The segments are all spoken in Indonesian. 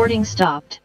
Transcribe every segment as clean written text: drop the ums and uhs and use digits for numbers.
Recording stopped.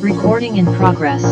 Recording in progress.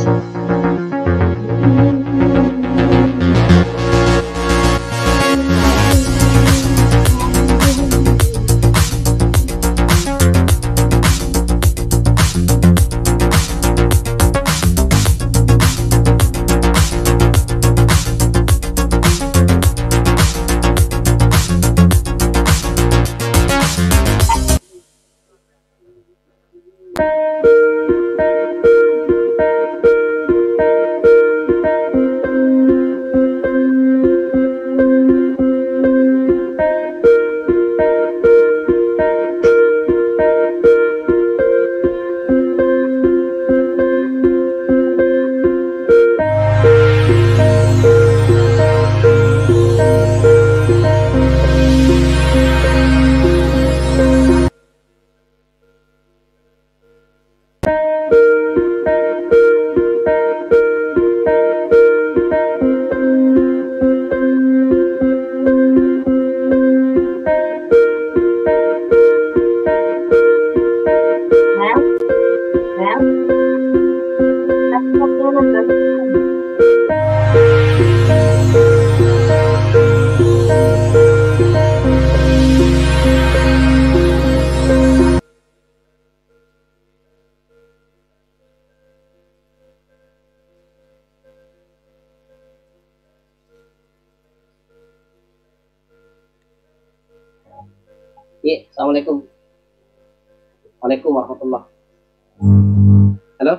Iya, assalamualaikum. Waalaikumsalam warahmatullah. Halo,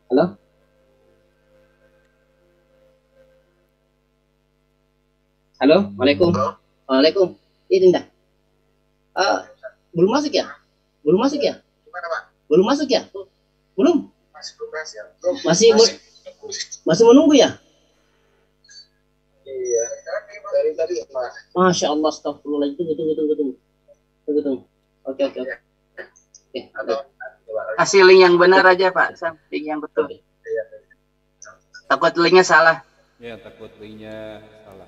halo, halo, waalaikum, waalaikum. Ini dah. Belum masuk ya? Belum masuk ya? Gimana, Pak? Belum masuk ya? Belum? Masih belum ya? Masih menunggu ya? Iya, dari tadi, Pak. Masya Allah, astagfirullah. Tunggu. Oke. Kasih link yang benar aja Pak, link yang betul. Takut linknya salah. Ya, takut linknya salah.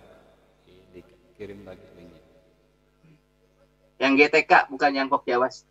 Dikirim lagi linknya. Yang GTK bukan yang Kok Jawas.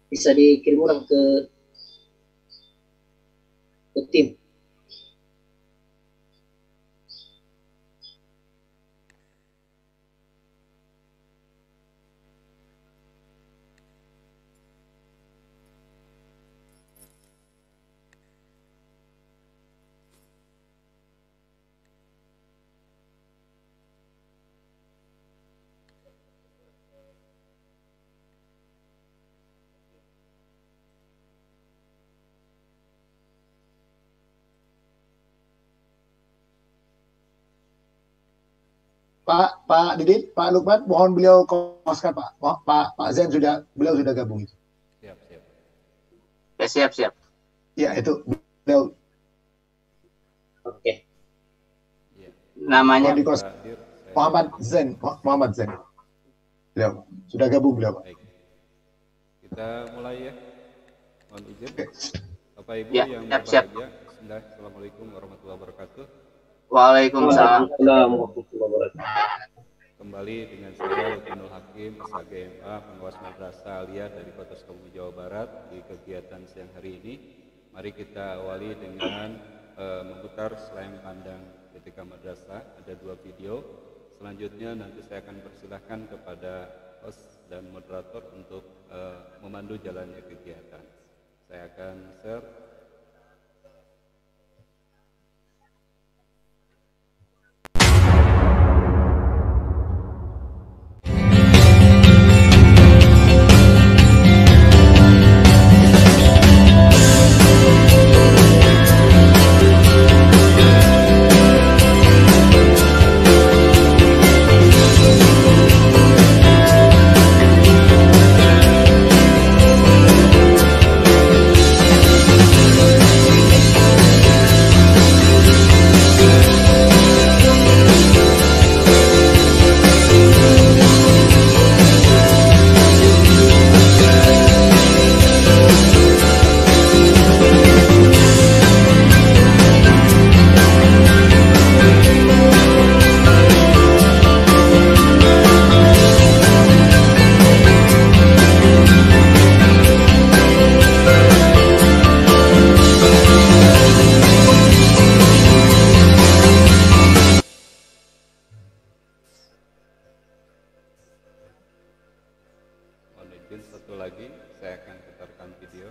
Bisa dikirim ulang ke tim. Pak Didit, Pak Lukman, mohon beliau koskan Pak. Pak Zen beliau sudah gabung itu. Siap. Ya, siap. Ya itu beliau. Oke. Iya. Namanya Mohon dikos Muhammad Zen. Beliau sudah gabung beliau Pak. Baik. Kita mulai ya. Mohon izin. Oke. Bapak Ibu Ya, yang siap. berbahagia. Bismillah. Assalamualaikum warahmatullahi wabarakatuh. Waalaikumsalam. Kembali dengan saya Lutfinul Hakim, SHGMA, pengawas madrasah Aliyah dari Kota Sukabumi, Jawa Barat di kegiatan siang hari ini. Mari kita awali dengan memutar selain pandang ketika madrasah. Ada 2 video. Selanjutnya nanti saya akan persilahkan kepada host dan moderator untuk memandu jalannya kegiatan. Saya akan share. Satu lagi, saya akan putarkan video.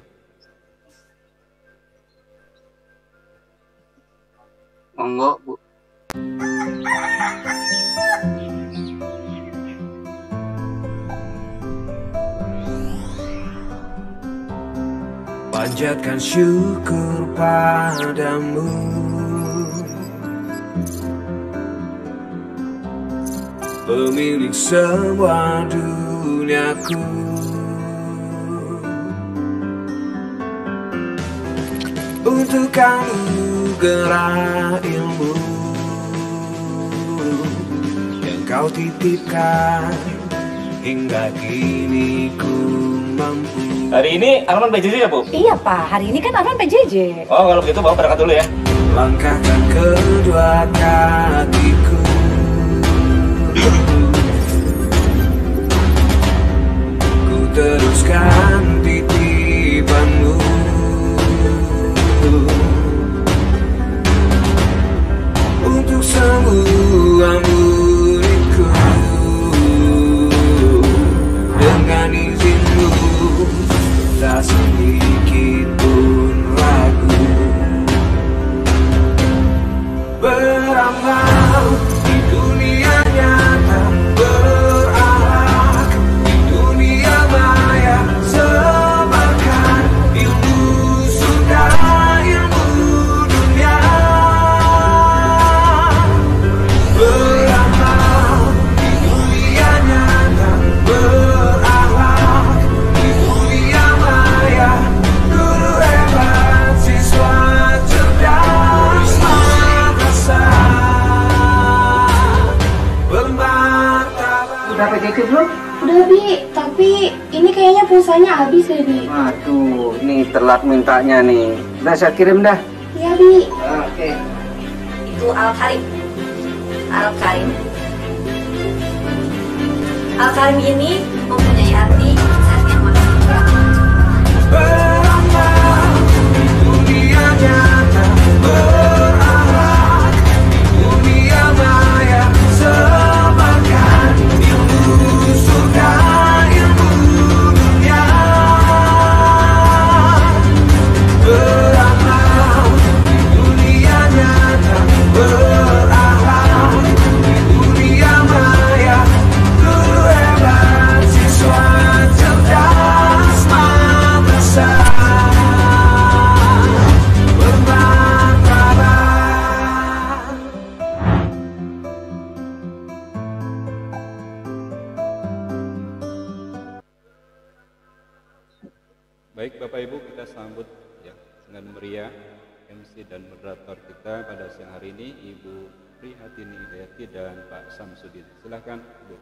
Monggo, Bu. Panjatkan syukur padamu, pemilik semua duniaku. Untuk anugerah ilmu yang kau titipkan, hingga kini ku mampu. Hari ini Arman PJJ ya, Bu? Iya, Pak. Hari ini kan Arman PJJ. Oh, kalau begitu Bapak berangkat dulu ya. Langkahkan kedua kakiku, ku teruskan titipanmu. Untuk semua muridku, dengan izinmu, tak sedikit pun ragu. Beramal di dunia nyata, berakhlak di dunia maya, sebarkan ilmu surga, ilmu dunia. Beramal di dunia nyata, berakhlak di dunia maya, guru hebat, siswa cerdas, Udah PJJ belum? Udah Bi, tapi ini kayaknya pulsanya habis deh Bi. Aduh, ini telat mintanya nih. Udah saya kirim dah. Iya Bi. Oke. Itu Al-Karim. Al-Karim. Al-Karim ini mempunyai arti yang maksudnya. Beramal di dunia nyata, berakhlak di dunia maya, sebarkan ilmu surga, ilmu dunia. Beramal di dunia nyata, berakhlak di dunia maya, guru hebat, siswa cerdas, madrasah bermartabat. Baik Bapak Ibu, kita sambut ya dengan meriah MC dan moderator kita pada siang hari ini, Ibu Prihatini Hidayati dan Pak Samsudin. Silakan Ibu.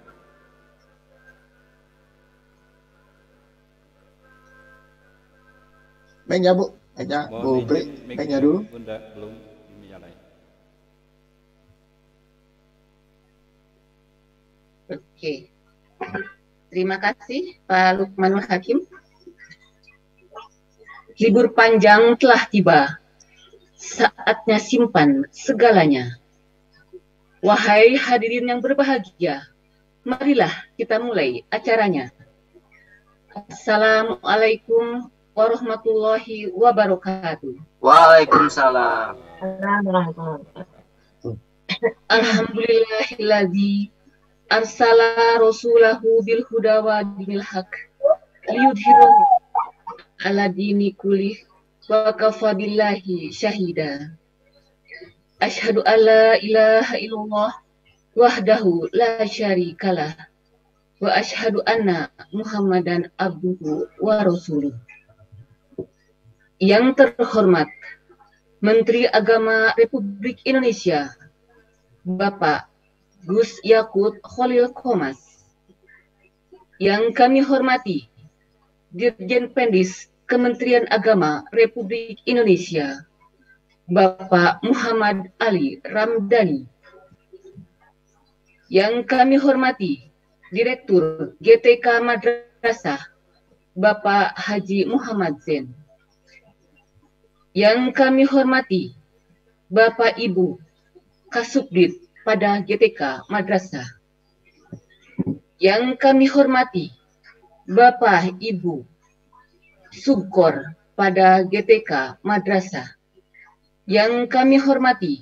Mic-nya Bu, mic-nya Bu Pri, mic-nya dulu. Bunda belum dinyalain. Oke. Terima kasih Pak Lukmanul Hakim. Libur panjang telah tiba, saatnya simpan segalanya. Wahai hadirin yang berbahagia, marilah kita mulai acaranya. Assalamualaikum warahmatullahi wabarakatuh. Waalaikumsalam. Alhamdulillahilladzi arsala rasulahu bil huda wa dinil haq liyudhhirahu ala dini kulih wa kafa billahi syahida. Asyhadu an la ilaha illallah wahdahu la syarikalah wa asyhadu anna Muhammadan abduhu wa rasuluh. Yang terhormat Menteri Agama Republik Indonesia Bapak Gus Yakut Khalil Qomas. Yang kami hormati Dirjen Pendis Kementerian Agama Republik Indonesia Bapak Muhammad Ali Ramdhani. Yang kami hormati Direktur GTK Madrasah Bapak Haji Muhammad Zain. Yang kami hormati Bapak Ibu Kasubdit pada GTK Madrasah. Yang kami hormati Bapak Ibu Subkor pada GTK Madrasah. Yang kami hormati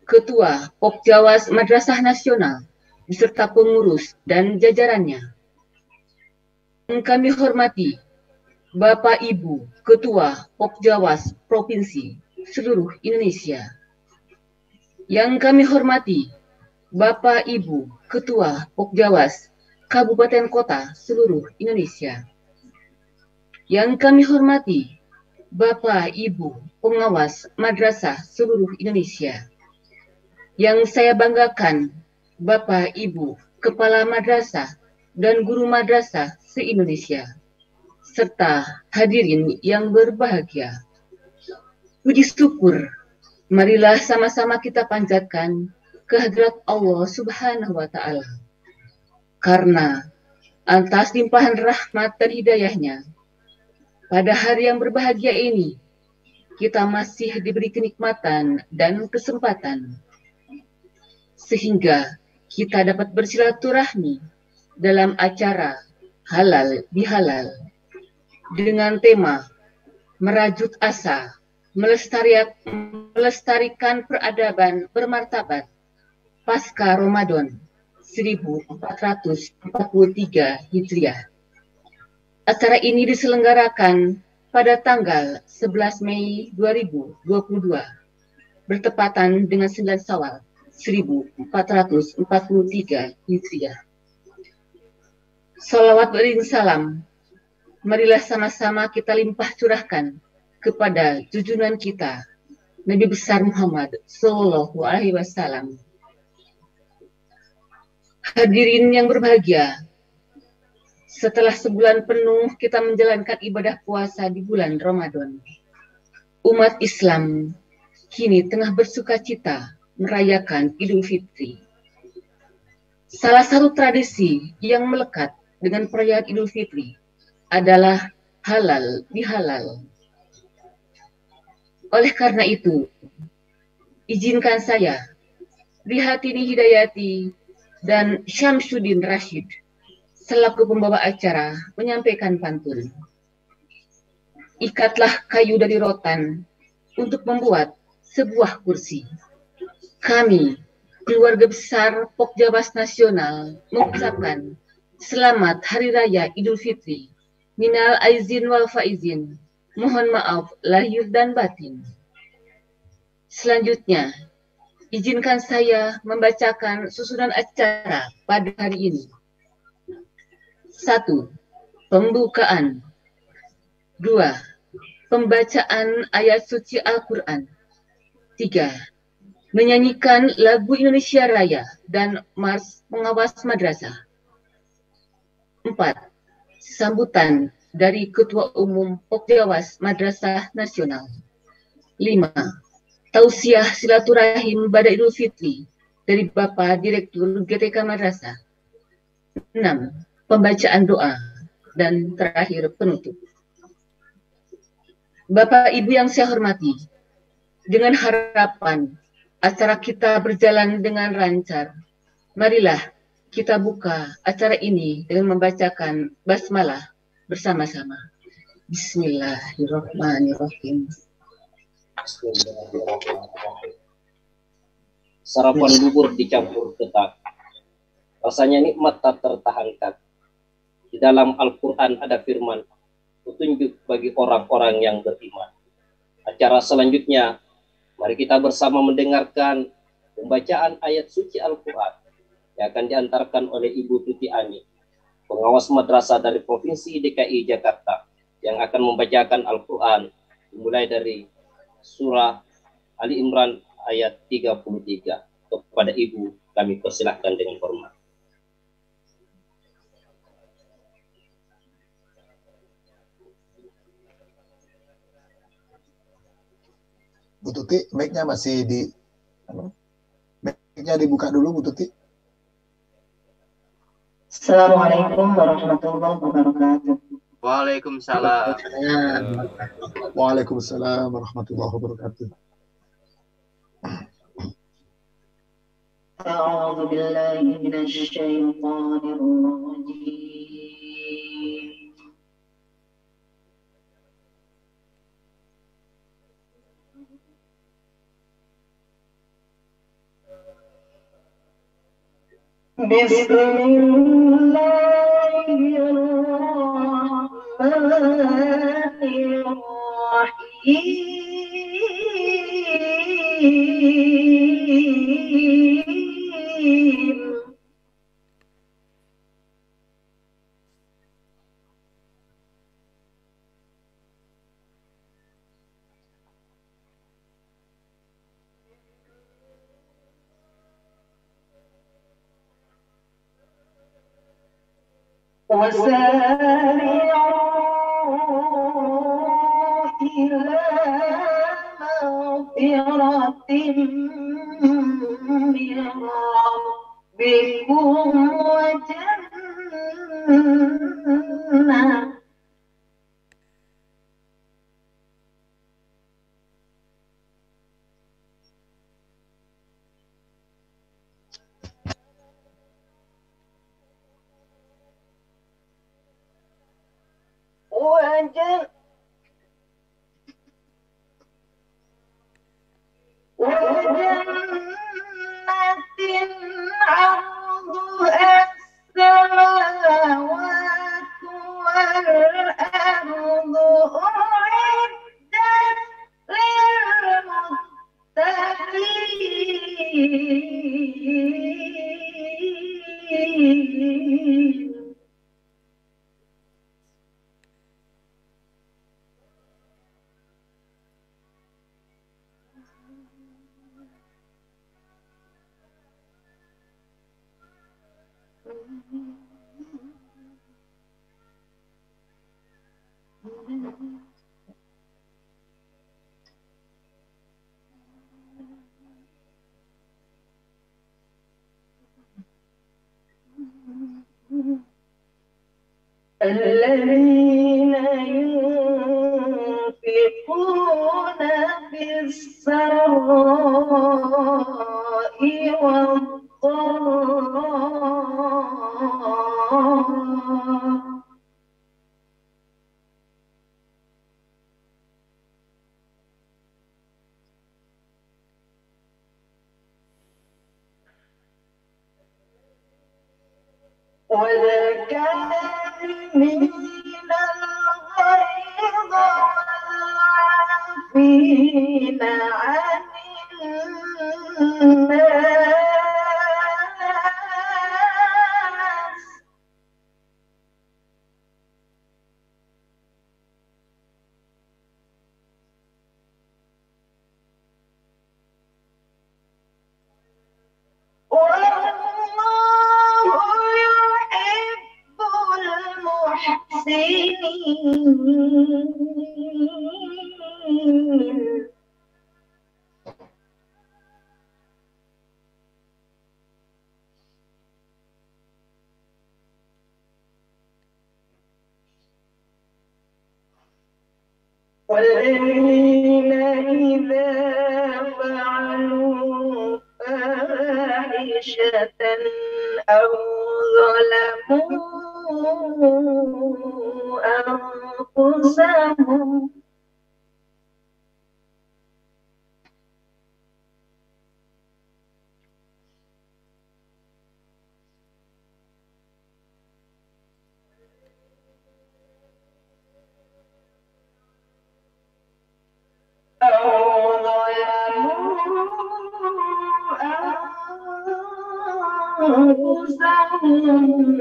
Ketua Pokjawas Madrasah Nasional beserta pengurus dan jajarannya. Yang kami hormati Bapak Ibu Ketua Pokjawas Provinsi seluruh Indonesia. Yang kami hormati Bapak Ibu Ketua Pokjawas Kabupaten Kota seluruh Indonesia. Yang kami hormati Bapak Ibu Pengawas Madrasah seluruh Indonesia. Yang saya banggakan Bapak Ibu Kepala Madrasah dan Guru Madrasah se-Indonesia, serta hadirin yang berbahagia. Puji syukur, marilah sama-sama kita panjatkan kehadirat Allah Subhanahu wa Ta'ala. Karena atas limpahan rahmat dan hidayahnya, pada hari yang berbahagia ini, kita masih diberi kenikmatan dan kesempatan, sehingga kita dapat bersilaturahmi dalam acara halal bihalal dengan tema merajut asa, melestarikan peradaban bermartabat pasca Ramadan 1443 Hijriah. Acara ini diselenggarakan pada tanggal 11 Mei 2022, bertepatan dengan 9 Syawal 1443 Hijriah. Salawat beriring salam, marilah sama-sama kita limpah curahkan kepada junjungan kita, Nabi besar Muhammad Sallallahu Alaihi Wasallam. Hadirin yang berbahagia, setelah sebulan penuh kita menjalankan ibadah puasa di bulan Ramadan, umat Islam kini tengah bersukacita merayakan Idul Fitri. Salah satu tradisi yang melekat dengan perayaan Idul Fitri adalah halal bihalal. Oleh karena itu, izinkan saya, Prihatini Hidayati dan Syamsuddin Rashid selaku pembawa acara menyampaikan pantun. Ikatlah kayu dari rotan untuk membuat sebuah kursi. Kami, keluarga besar Pokjawas Nasional, mengucapkan selamat Hari Raya Idul Fitri. Minal aizin wal faizin. Mohon maaf lahir dan batin. Selanjutnya, izinkan saya membacakan susunan acara pada hari ini. 1. Pembukaan. 2. Pembacaan ayat suci Al-Quran. 3. Menyanyikan lagu Indonesia Raya dan Mars Pengawas Madrasah. 4. Sambutan dari Ketua Umum Pokjawas Madrasah Nasional. 5. Tausiah silaturahim pada Idul Fitri dari Bapak Direktur GTK Madrasah. 6. Pembacaan doa. Dan terakhir penutup. Bapak Ibu yang saya hormati, dengan harapan acara kita berjalan dengan lancar, marilah kita buka acara ini dengan membacakan basmalah bersama-sama. Bismillahirrahmanirrahim. Sarapan bubur dicampur ketan, rasanya nikmat tak tertahankan. Di dalam Al-Quran ada firman, petunjuk bagi orang-orang yang beriman. Acara selanjutnya, mari kita bersama mendengarkan pembacaan ayat suci Al-Quran yang akan diantarkan oleh Ibu Tuti Ani, pengawas madrasah dari Provinsi DKI Jakarta, yang akan membacakan Al-Quran dimulai dari surah Ali Imran ayat 33. Kepada Ibu kami persilahkan dengan hormat. Bu Tuti, mic-nya masih mic-nya dibuka dulu, Bu Tuti. Assalamualaikum warahmatullahi wabarakatuh. Waalaikumsalam. Waalaikumsalam warahmatullahi wabarakatuh. A'udzu billahi minasy syaithanir rajim. Bismillahirrahmanirrahim. وسارعوا إلى مغفرة من ربكم وجنة وجنة عرضها السماوات والأرض أعدت للمتقين. الذين ينفقون بالسراء والضراء والكاظمين الغيظ والعافين عن الناس والذين إذا فعلوا فاحشة أو ظلموا أنفسهم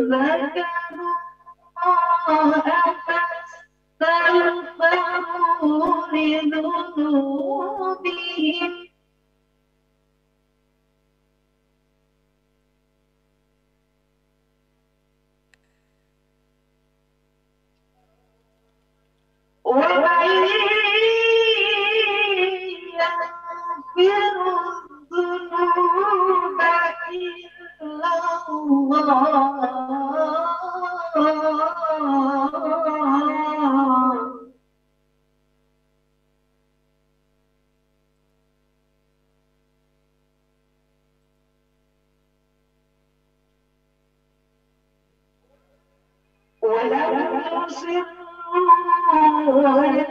ذكروا الله فاستغفروا لذنوبهم ومن يغفر الذنوب إلا الله ولم يصروا على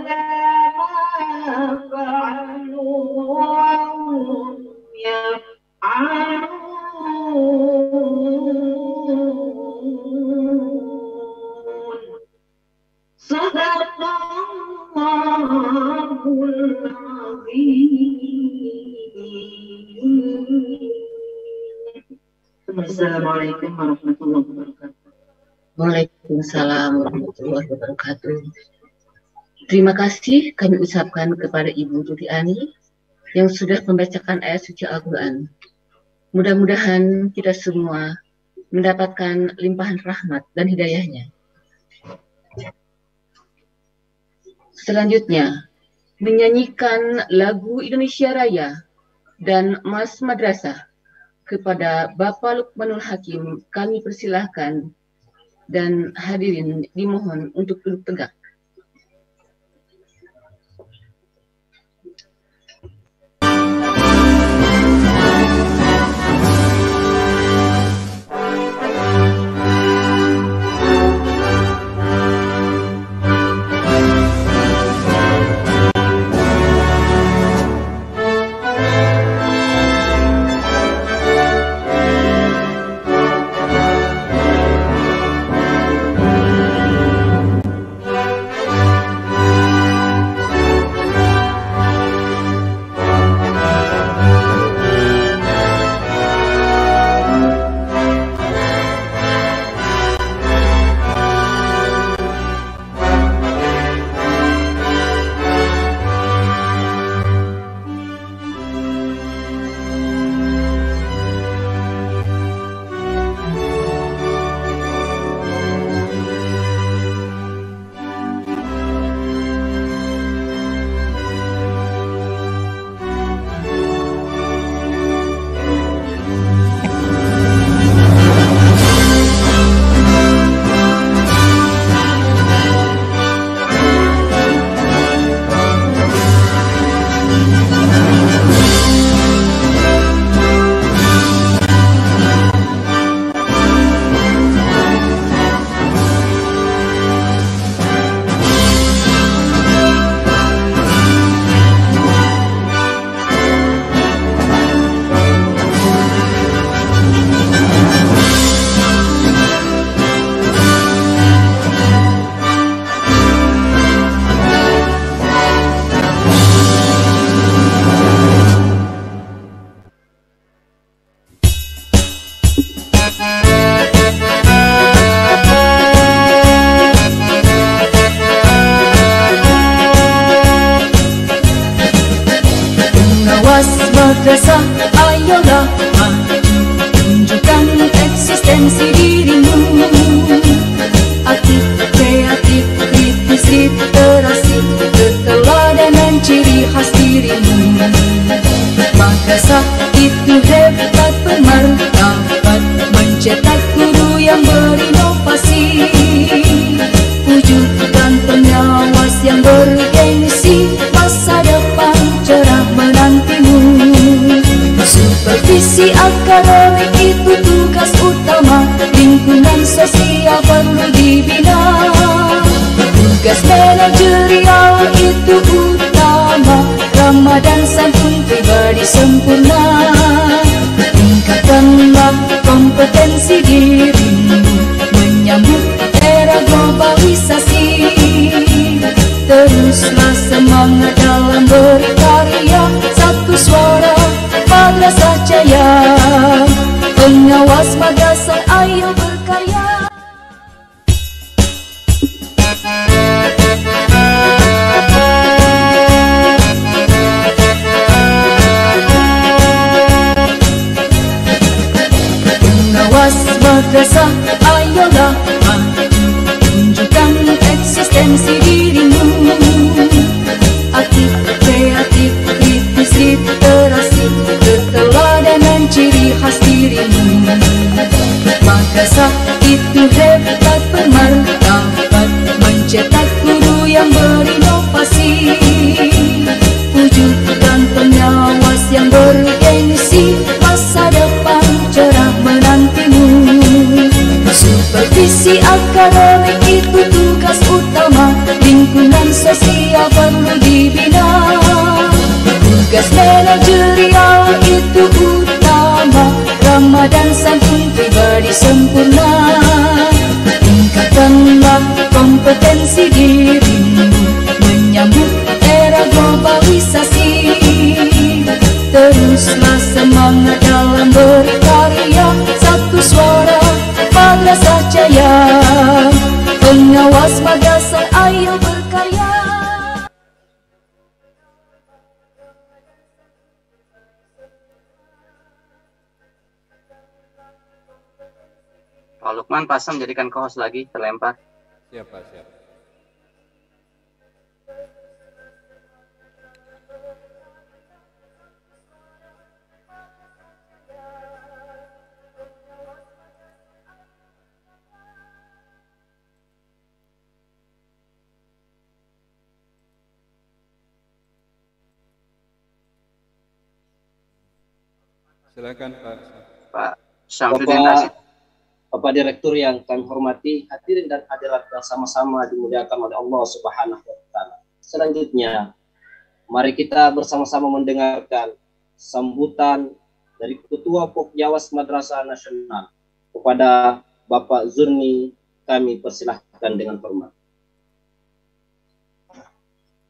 ما فعلوا وهم يفعلون صدق الله العظيم. Assalamualaikum warahmatullahi wabarakatuh. Waalaikumsalam warahmatullahi wabarakatuh. Terima kasih kami ucapkan kepada Ibu Tuti Ani yang sudah membacakan ayat suci Al-Quran. Mudah-mudahan kita semua mendapatkan limpahan rahmat dan hidayahnya. Selanjutnya, menyanyikan lagu Indonesia Raya dan Mas Madrasah kepada Bapak Lukmanul Hakim kami persilahkan dan hadirin dimohon untuk duduk tegak. kompetensi dirimu menyambut era globalisasi. Teruslah semangat dalam berkarya, satu suara Madrasah Jaya. Pengawas madrasah ayo berkarya. Pengawas madrasah ayolah maju, tunjukkan eksistensi dirimu. Aktif, kreatif, kritis, literasi, keteladanan ciri khas dirimu. Madrasah itu hebat bermartabat, mencetak guru yang berinovasi. Wujudkan pengawas yang bergengsi, masa depan cerah menantimu. Supervisi akademik itu tugas utama, lingkungan sosial perlu dibina. Tugas manajerial itu utama, ramah dan santun pribadi sempurna. Tingkatkanlah kompetensi dirimu menyambut era globalisasi. Teruslah semangat dalam berkarya, satu suara Madrasah Jaya. Pengawas madrasah ayo berkarya. Pak Lukman pasang jadikan co-host lagi, terlempar. Siap, Pak, siap. Silakan Pak Syamsuddin Rashid. Bapak Direktur yang kami hormati, hadirin dan hadirat yang sama-sama dimuliakan oleh Allah Subhanahu wa Ta'ala. Selanjutnya, mari kita bersama-sama mendengarkan sambutan dari Ketua Pokjawas Madrasah Nasional kepada Bapak Zurni. Kami persilahkan dengan hormat.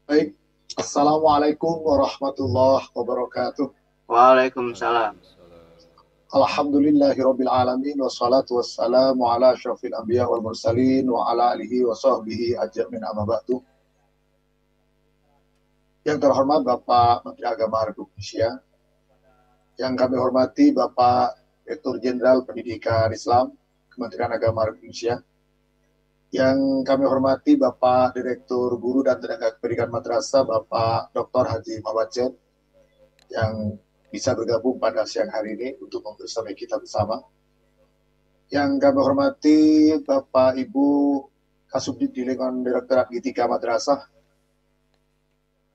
Baik, Assalamualaikum warahmatullahi wabarakatuh. Waalaikumsalam. Alhamdulillahirabbil alamin, wassalatu wassalamu ala asyrafil anbiya wal mursalin wa ala alihi wa sahbihi ajmain, amma ba'du. Yang terhormat Bapak Menteri Agama Republik Indonesia, yang kami hormati Bapak Direktur Jenderal Pendidikan Islam Kementerian Agama Republik Indonesia, yang kami hormati Bapak Direktur Guru dan Tenaga Pendidikan Madrasah Bapak Dr. Haji Muhammad Zain, yang bisa bergabung pada siang hari ini untuk membersamai kita bersama. Yang kami hormati Bapak Ibu Kasubdit di lingkungan Direktorat G3 Madrasah.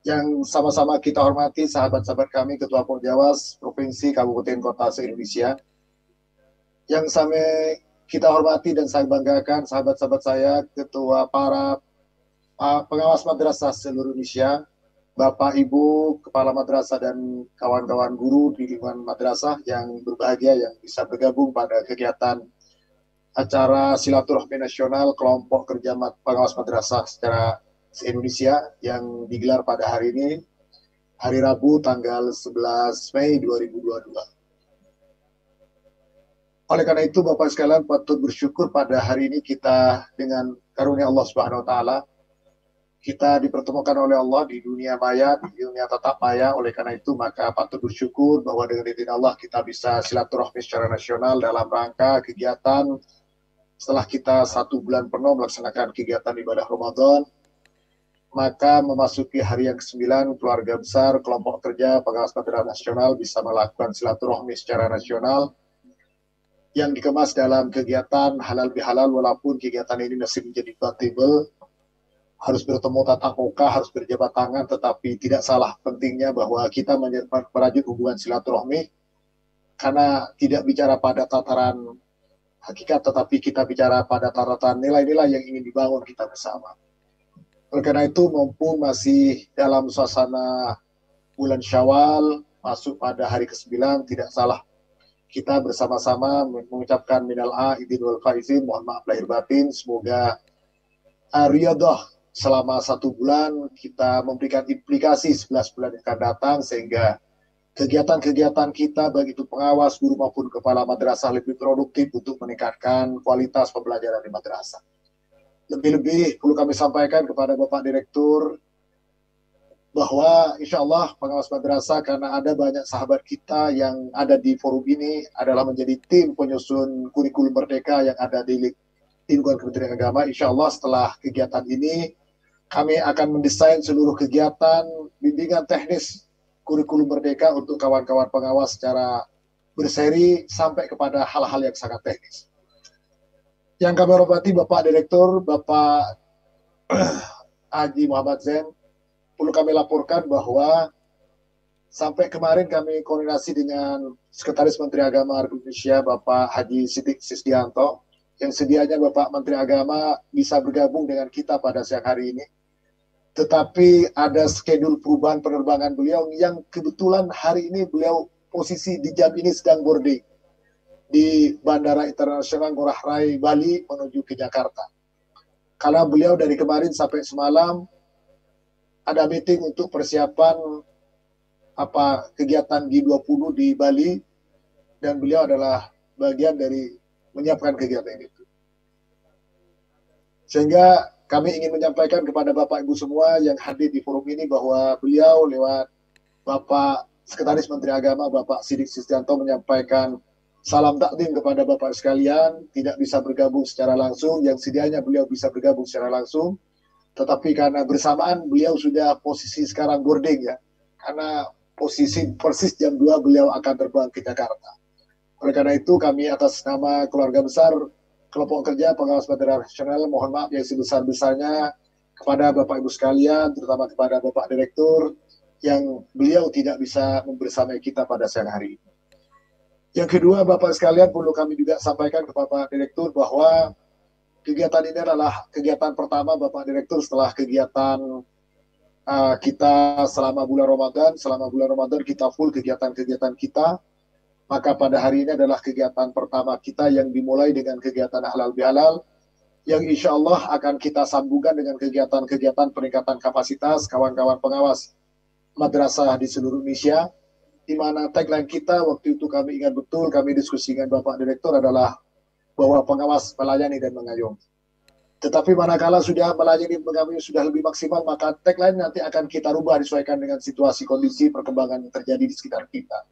Yang sama-sama kita hormati sahabat-sahabat kami Ketua Pokjawas Provinsi Kabupaten Kota se-Indonesia. Yang kita hormati dan saya banggakan sahabat-sahabat saya, Ketua para pengawas madrasah seluruh Indonesia, Bapak, Ibu, Kepala Madrasah dan kawan-kawan guru di lingkungan madrasah yang berbahagia yang bisa bergabung pada kegiatan acara silaturahmi nasional kelompok kerja pengawas madrasah secara se-Indonesia yang digelar pada hari ini, hari Rabu tanggal 11 Mei 2022. Oleh karena itu, Bapak sekalian patut bersyukur pada hari ini kita dengan karunia Allah Subhanahu wa Ta'ala, kita dipertemukan oleh Allah di dunia maya, di dunia tatap maya. Oleh karena itu, maka patut bersyukur bahwa dengan izin Allah kita bisa silaturahmi secara nasional dalam rangka kegiatan setelah kita 1 bulan penuh melaksanakan kegiatan ibadah Ramadan. Maka memasuki hari yang ke-9, keluarga besar kelompok kerja pengawas madrasah nasional bisa melakukan silaturahmi secara nasional yang dikemas dalam kegiatan halal bihalal, walaupun kegiatan ini masih menjadi debatable. Harus bertemu tatap muka, harus berjabat tangan, tetapi tidak salah pentingnya bahwa kita merajut hubungan silaturahmi karena tidak bicara pada tataran hakikat, tetapi kita bicara pada tataran nilai-nilai yang ingin dibangun kita bersama. Oleh karena itu, mumpung masih dalam suasana bulan Syawal, masuk pada hari ke-9, tidak salah kita bersama-sama mengucapkan minal aidin wal faizin, mohon maaf lahir batin. Semoga riyadhah selama 1 bulan kita memberikan implikasi 11 bulan yang akan datang, sehingga kegiatan-kegiatan kita baik itu pengawas, guru maupun kepala madrasah lebih produktif untuk meningkatkan kualitas pembelajaran di madrasah. Lebih-lebih perlu kami sampaikan kepada Bapak Direktur bahwa insya Allah pengawas madrasah, karena ada banyak sahabat kita yang ada di forum ini adalah menjadi tim penyusun kurikulum merdeka yang ada di lingkungan Kementerian Agama. Insya Allah setelah kegiatan ini kami akan mendesain seluruh kegiatan bimbingan teknis kurikulum merdeka untuk kawan-kawan pengawas secara berseri sampai kepada hal-hal yang sangat teknis. Yang kami hormati Bapak Direktur, Bapak Haji Muhammad Zain, perlu kami laporkan bahwa sampai kemarin kami koordinasi dengan Sekretaris Menteri Agama Republik Indonesia, Bapak Haji Siddiq Sisdianto, yang sedianya Bapak Menteri Agama bisa bergabung dengan kita pada siang hari ini. Tetapi ada schedule perubahan penerbangan beliau yang kebetulan hari ini beliau posisi di jam ini sedang boarding di Bandara Internasional Ngurah Rai Bali menuju ke Jakarta. Karena beliau dari kemarin sampai semalam ada meeting untuk persiapan kegiatan G20 di Bali, dan beliau adalah bagian dari menyiapkan kegiatan itu. Sehingga kami ingin menyampaikan kepada Bapak Ibu semua yang hadir di forum ini bahwa beliau lewat Bapak Sekretaris Menteri Agama, Bapak Siddiq Sisdianto, menyampaikan salam takdim kepada Bapak sekalian, tidak bisa bergabung secara langsung, yang sedianya beliau bisa bergabung secara langsung, tetapi karena bersamaan beliau sudah posisi sekarang boarding ya, karena posisi persis jam 2 beliau akan terbang ke Jakarta. Oleh karena itu kami atas nama keluarga besar Kelompok Kerja Pengawas Madrasah Nasional mohon maaf yang sebesar-besarnya kepada Bapak Ibu sekalian, terutama kepada Bapak Direktur yang beliau tidak bisa membersamai kita pada siang hari ini. Yang kedua, Bapak sekalian, perlu kami juga sampaikan kepada Bapak Direktur bahwa kegiatan ini adalah kegiatan pertama Bapak Direktur setelah kegiatan kita selama bulan Ramadan. Selama bulan Ramadan kita full kegiatan-kegiatan kita. Maka pada hari ini adalah kegiatan pertama kita yang dimulai dengan kegiatan halal bihalal, yang insya Allah akan kita sambungkan dengan kegiatan-kegiatan peningkatan kapasitas kawan-kawan pengawas madrasah di seluruh Indonesia, di mana tagline kita waktu itu kami ingat betul, kami diskusi dengan Bapak Direktur adalah bahwa pengawas melayani dan mengayomi. Tetapi manakala sudah melayani mengayomi sudah lebih maksimal, maka tagline nanti akan kita rubah disesuaikan dengan situasi kondisi perkembangan yang terjadi di sekitar kita.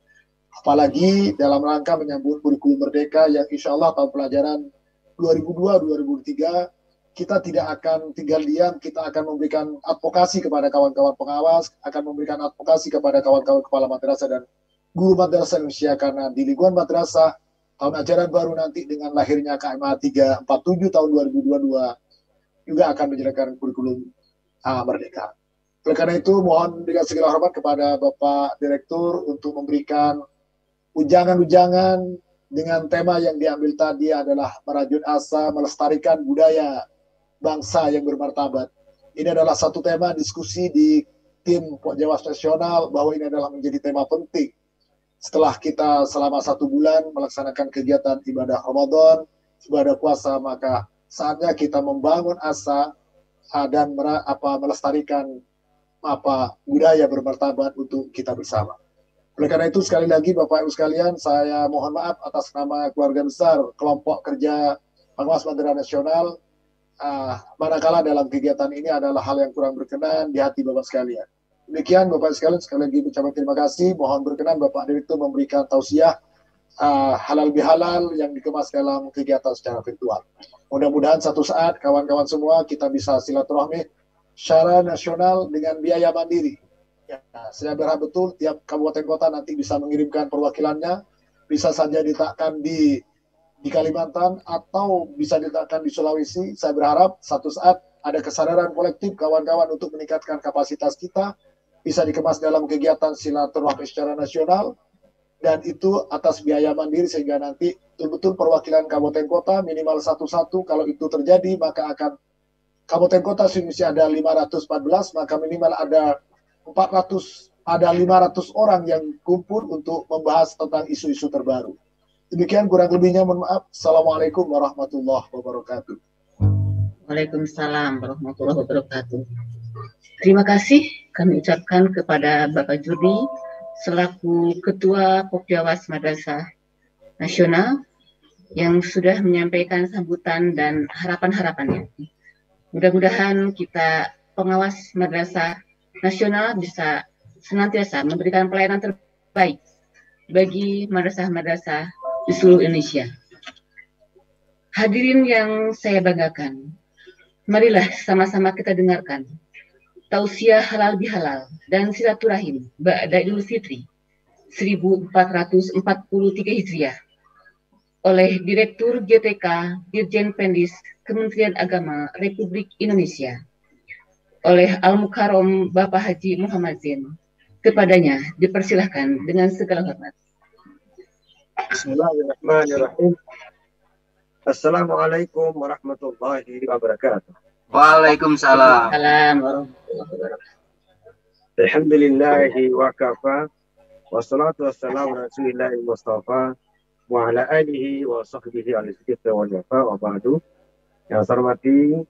Apalagi dalam rangka menyambut kurikulum merdeka yang insya Allah tahun pelajaran 2002-2003 kita tidak akan tinggal diam, kita akan memberikan advokasi kepada kawan-kawan pengawas, akan memberikan advokasi kepada kawan-kawan kepala madrasah dan guru madrasah Indonesia, karena di lingkungan madrasah tahun ajaran baru nanti dengan lahirnya KMA 347 tahun 2022 juga akan menjalankan kurikulum merdeka. Oleh karena itu mohon dengan segala hormat kepada Bapak Direktur untuk memberikan ujangan-ujangan dengan tema yang diambil tadi adalah merajut asa, melestarikan budaya bangsa yang bermartabat. Ini adalah satu tema diskusi di tim Pokjawas Nasional bahwa ini adalah menjadi tema penting. Setelah kita selama 1 bulan melaksanakan kegiatan ibadah Ramadan, ibadah puasa, maka saatnya kita membangun asa dan melestarikan budaya bermartabat untuk kita bersama. Oleh karena itu sekali lagi Bapak Ibu sekalian, saya mohon maaf atas nama keluarga besar Kelompok Kerja Pengawas Madrasah Nasional, manakala dalam kegiatan ini adalah hal yang kurang berkenan di hati Bapak sekalian. Demikian Bapak sekalian, sekali lagi ucapkan terima kasih. Mohon berkenan Bapak Direktur memberikan tausiah halal bihalal yang dikemas dalam kegiatan secara virtual. Mudah-mudahan satu saat kawan-kawan semua kita bisa silaturahmi secara nasional dengan biaya mandiri. Ya, saya berharap betul tiap kabupaten kota nanti bisa mengirimkan perwakilannya, bisa saja diletakkan di Kalimantan atau bisa diletakkan di Sulawesi. Saya berharap satu saat ada kesadaran kolektif kawan-kawan untuk meningkatkan kapasitas kita, bisa dikemas dalam kegiatan silaturahmi secara nasional, dan itu atas biaya mandiri sehingga nanti betul-betul perwakilan kabupaten kota minimal satu-satu. Kalau itu terjadi maka akan kabupaten kota se-Indonesia ada 514, maka minimal ada 500 orang yang kumpul untuk membahas tentang isu-isu terbaru. Demikian kurang lebihnya mohon maaf. Assalamualaikum warahmatullahi wabarakatuh. Waalaikumsalam warahmatullahi wabarakatuh. Terima kasih kami ucapkan kepada Bapak Jurdi selaku Ketua Pokjawas Madrasah Nasional yang sudah menyampaikan sambutan dan harapan-harapannya. Mudah-mudahan kita pengawas Madrasah Nasional bisa senantiasa memberikan pelayanan terbaik bagi madrasah-madrasah di seluruh Indonesia. Hadirin yang saya banggakan, marilah sama-sama kita dengarkan tausiah halal bihalal dan silaturahim ba'da Idul Fitri 1443 Hijriah oleh Direktur GTK Dirjen Pendis Kementerian Agama Republik Indonesia oleh Al-Mukarram Bapak Haji Muhammad Zain. Kepadanya dipersilahkan dengan segala hormat. Bismillahirrahmanirrahim. Assalamualaikum warahmatullahi wabarakatuh. Waalaikumsalam. Alhamdulillahi wa kafa. Wassalatu wassalamu ala Rasulillahil Mustafa wa ala alihi wa sahbihi al-siddiq wal wafa wa ba'du. Yang saya hormati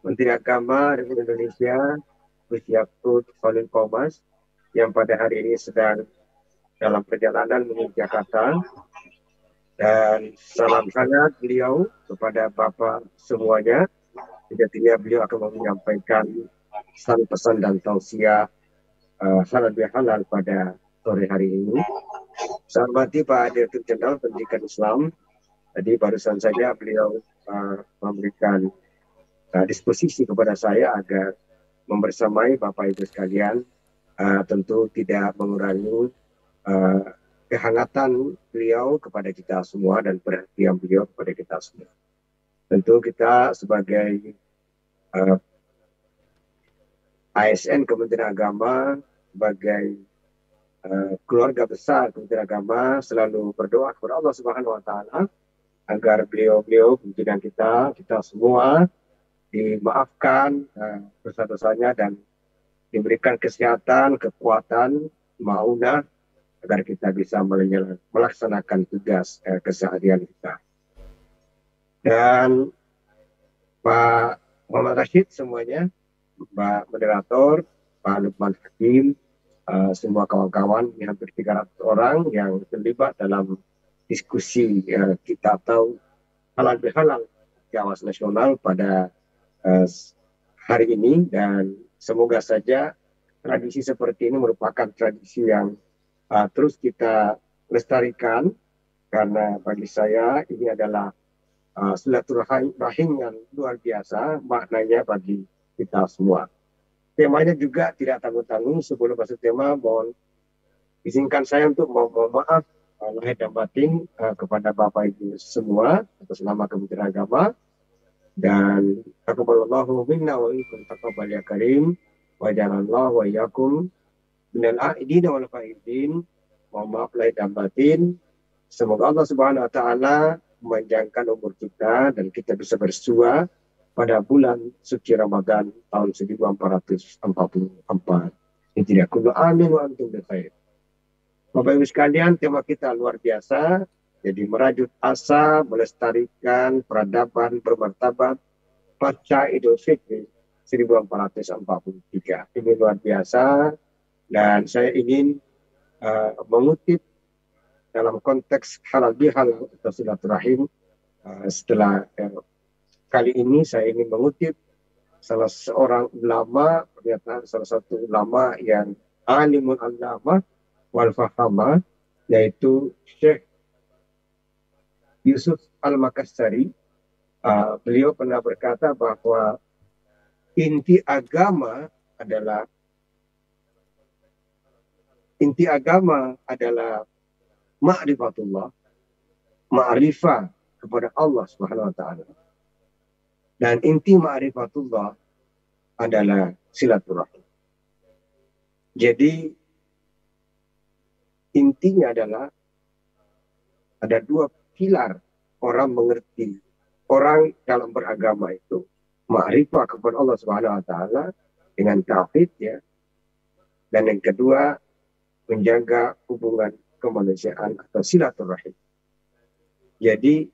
Menteri Agama Republik Indonesia, Gus Yakut Khalil Qomas, yang pada hari ini sedang dalam perjalanan menuju Jakarta. Dan salam hangat beliau kepada Bapak semuanya. Sejatinya beliau akan menyampaikan pesan dan tausiah halal bihalal pada sore hari ini. Saya hormati Pak Direktur Jenderal Pendidikan Islam. Tadi barusan saja beliau memberikan disposisi kepada saya agar membersamai Bapak Ibu sekalian, tentu tidak mengurangi kehangatan beliau kepada kita semua dan perhatian beliau kepada kita semua. Tentu kita sebagai ASN Kementerian Agama, sebagai keluarga besar Kementerian Agama, selalu berdoa kepada Allah Subhanahu wa Ta'ala agar beliau-beliau pimpinan kita semua dimaafkan dosa-dosanya dan diberikan kesehatan, kekuatan, maunah agar kita bisa melaksanakan tugas keseharian kita. Dan Pak Muhammad Rashid semuanya, Pak Moderator, Pak Lukman Hakim, semua kawan-kawan, hampir 300 orang yang terlibat dalam diskusi kita tahu halal bihalal Jawas Nasional pada hari ini, dan semoga saja tradisi seperti ini merupakan tradisi yang terus kita lestarikan, karena bagi saya ini adalah silaturahim yang luar biasa maknanya bagi kita semua. Temanya juga tidak tanggung-tanggung. Sebelum masuk tema, mohon izinkan saya untuk mohon maaf lahir dan batin kepada Bapak Ibu semua atas nama Kementerian Agama, dan taqabbalallahu minna wa minkum taqabbal ya karim wa jalallahu wa iyyakum minal a'idin wal fa'idin. Mohon maaf lahir dan batin. Semoga Allah Subhanahu wa Ta'ala memanjangkan umur kita dan kita bisa bersua pada bulan suci Ramadan tahun 1444. Hijriah. Kullu amin wa antum bi khair. Bapak Ibu sekalian, tema kita luar biasa. Jadi merajut asa, melestarikan peradaban bermartabat pasca Idul Fitri 1443. Ini luar biasa, dan saya ingin mengutip dalam konteks halal bihalal atau silaturahim. Setelah kali ini saya ingin mengutip salah seorang ulama, pernyataan salah satu ulama yang alimul allama wal fahama, yaitu Syekh Yusuf Al-Makassari. Beliau pernah berkata bahwa inti agama adalah ma'rifatullah, ma'rifah kepada Allah Subhanahu wa Ta'ala. Dan inti ma'rifatullah adalah silaturahim. Jadi intinya adalah ada dua pilar orang mengerti, orang dalam beragama itu ma'rifah kepada Allah Subhanahu wa Ta'ala dengan tauhid, ya. Dan yang kedua, menjaga hubungan kemanusiaan atau silaturahim. Jadi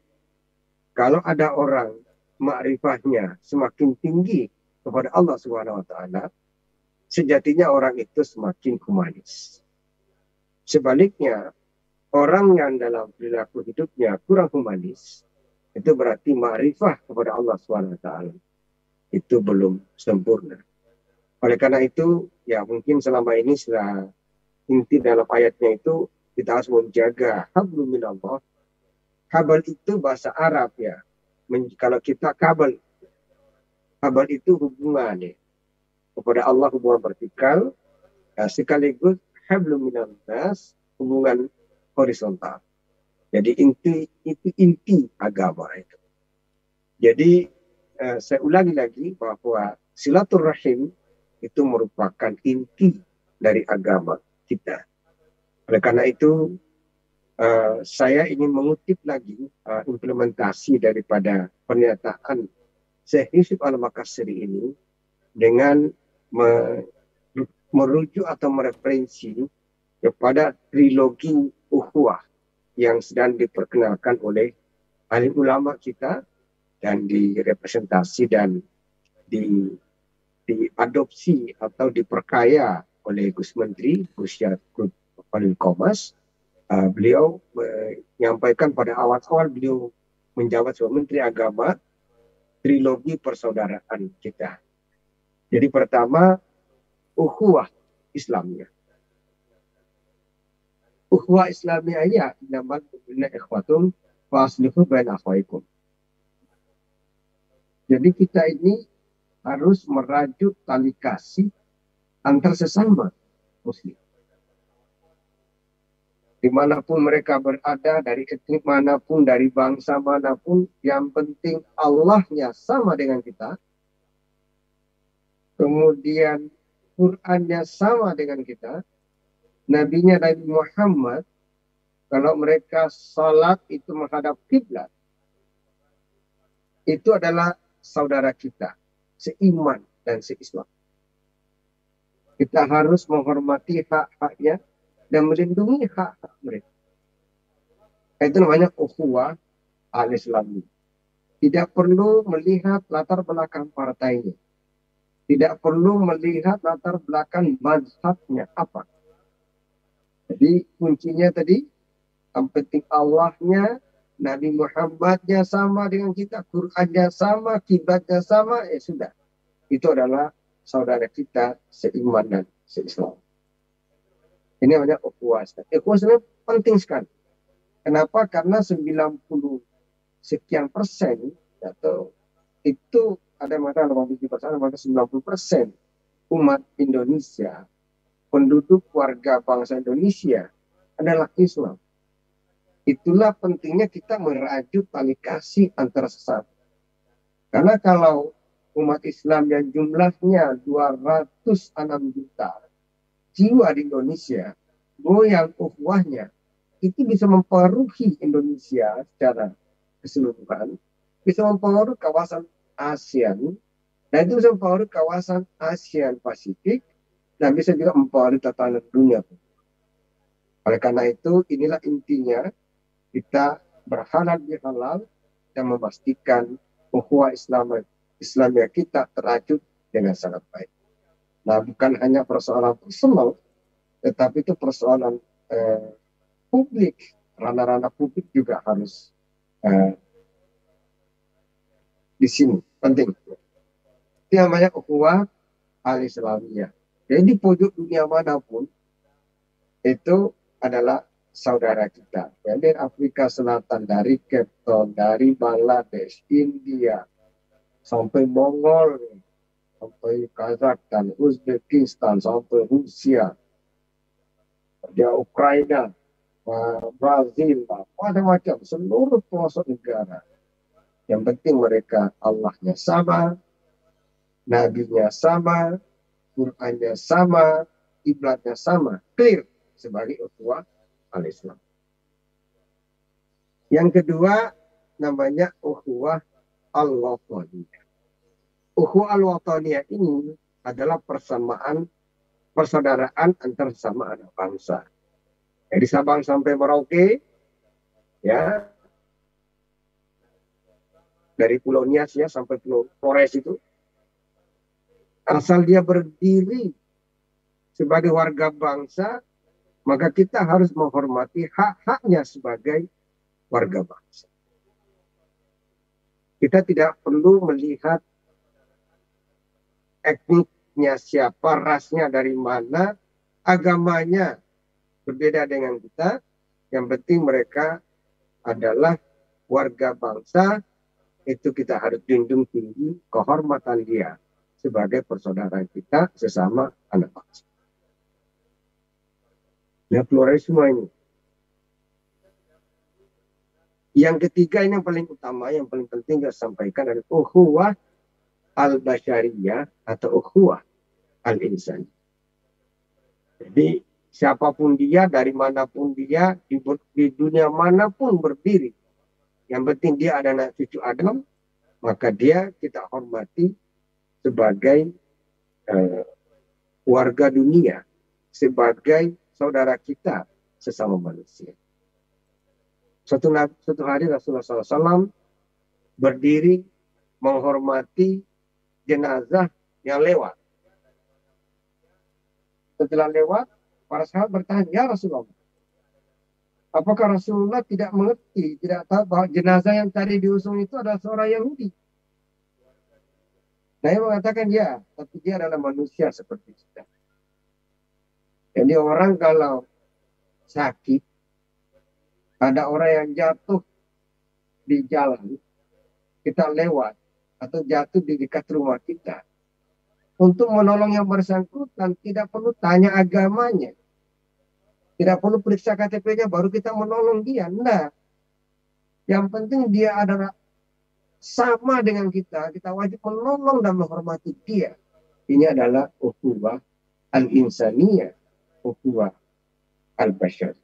kalau ada orang makrifahnya semakin tinggi kepada Allah Subhanahu wa taala, sejatinya orang itu semakin humanis. Sebaliknya, orang yang dalam perilaku hidupnya kurang humanis, itu berarti makrifah kepada Allah Subhanahu wa taala itu belum sempurna. Oleh karena itu, ya mungkin selama ini setelah inti dalam ayatnya itu kita harus menjaga hablum minallah. Habal itu bahasa Arab ya. Kalau kita kabel itu hubungan ya, kepada Allah, hubungan vertikal, ya, sekaligus hablum minannas, hubungan horizontal. Jadi itu inti agama itu. Jadi saya ulangi lagi bahwa silaturahim itu merupakan inti dari agama kita. Oleh karena itu saya ingin mengutip lagi implementasi daripada pernyataan Syekh Yusuf Al-Makassiri ini dengan merujuk atau mereferensi kepada trilogi ukhuwah yang sedang diperkenalkan oleh alim ulama kita dan direpresentasi dan diadopsi atau diperkaya oleh Gus Menteri, Gus Yakut Khalil Qomas. Beliau menyampaikan pada awal-awal beliau menjabat sebagai Menteri Agama trilogi persaudaraan kita. Jadi pertama, ukhuwah Islamiyah. Ukhuwah Islamiyah ya, innamal mu'minuna ikhwatun fa aslihu baina akhawaykum. Jadi kita ini harus merajuk tali kasih antar sesama muslim. Dimanapun mereka berada, dari etnik manapun, dari bangsa manapun, yang penting Allahnya sama dengan kita. Kemudian Qurannya sama dengan kita. Nabinya Nabi Muhammad, kalau mereka salat itu menghadap kiblat, itu adalah saudara kita, seiman dan seislam. Kita harus menghormati hak-haknya dan melindungi hak-hak mereka. Itu namanya ukhuwah al-Islami. Tidak perlu melihat latar belakang partainya. Tidak perlu melihat latar belakang mazhabnya apa. Jadi kuncinya tadi, yang penting Allahnya, Nabi Muhammadnya sama dengan kita, Qurannya sama, kiblatnya sama, sudah. Itu adalah saudara kita seiman dan seislam. Ini namanya ukhuwah Islam. Ukhuwah Islam penting sekali. Kenapa? Karena 90 sekian persen atau itu ada mengatakan 80%, maka 90% umat Indonesia, penduduk warga bangsa Indonesia adalah Islam. Itulah pentingnya kita merajut tali kasih antara sesama. Karena kalau umat Islam yang jumlahnya 206 juta jiwa di Indonesia, goyang ukhuwahnya, itu bisa mempengaruhi Indonesia secara keseluruhan, bisa mempengaruhi kawasan ASEAN, dan itu bisa mempengaruhi kawasan ASEAN Pasifik, dan bisa juga mempengaruhi tatanan dunia. Oleh karena itu, inilah intinya kita berhalal bihalal dan memastikan ukhuwah Islamiyah kita terajut dengan sangat baik. Nah, bukan hanya persoalan personal, tetapi itu persoalan publik. Ranah-ranah publik juga harus di sini penting. Itu namanya ukhuwah al-Islamiyah. Jadi di pojok dunia manapun itu adalah saudara kita. Ya, dari Afrika Selatan, dari Cape Town, dari Bangladesh, India, sampai Mongol, sampai Kazakhstan, Uzbekistan, sampai Rusia, dia Ukraina, Brazil, macam-macam, seluruh pelosok negara. Yang penting mereka Allahnya sama, Nabinya sama, Qurannya sama, kiblatnya sama, clear sebagai ukhuwah al-Islam. Yang kedua namanya ukhuwah al-Wataniyah. Ukhuwah al-Wataniyah ini adalah persaudaraan antar sesama anak bangsa. Dari Sabang sampai Merauke, ya, dari Pulau Nias ya sampai Pulau Flores itu, asal dia berdiri sebagai warga bangsa, maka kita harus menghormati hak-haknya sebagai warga bangsa. Kita tidak perlu melihat etniknya siapa, rasnya dari mana, agamanya berbeda dengan kita. Yang penting mereka adalah warga bangsa, itu kita harus junjung tinggi kehormatan dia sebagai persaudaraan kita sesama anak bangsa. Ya, pluralisme ini. Yang ketiga ini yang paling utama, yang paling penting saya sampaikan adalah ukhuwah al-basyariyah atau ukhuwah al-insani. Jadi siapapun dia, dari manapun dia, di dunia manapun berdiri, yang penting dia ada anak cucu Adam, maka dia kita hormati sebagai warga dunia, sebagai saudara kita sesama manusia. Suatu hari Rasulullah SAW berdiri menghormati jenazah yang lewat. Setelah lewat, para sahabat bertanya, ya Rasulullah, apakah Rasulullah tidak mengerti, tidak tahu bahwa jenazah yang tadi diusung itu adalah seorang Yahudi? Nabi mengatakan ya, tapi dia adalah manusia seperti kita. Jadi orang kalau sakit, ada orang yang jatuh di jalan, kita lewat, atau jatuh di dekat rumah kita. Untuk menolong yang bersangkutan, tidak perlu tanya agamanya. Tidak perlu periksa KTP-nya, baru kita menolong dia. Enggak. Yang penting dia adalah sama dengan kita wajib menolong dan menghormati dia. Ini adalah ukhuwah al-insaniyah, ukhuwah al-bashar.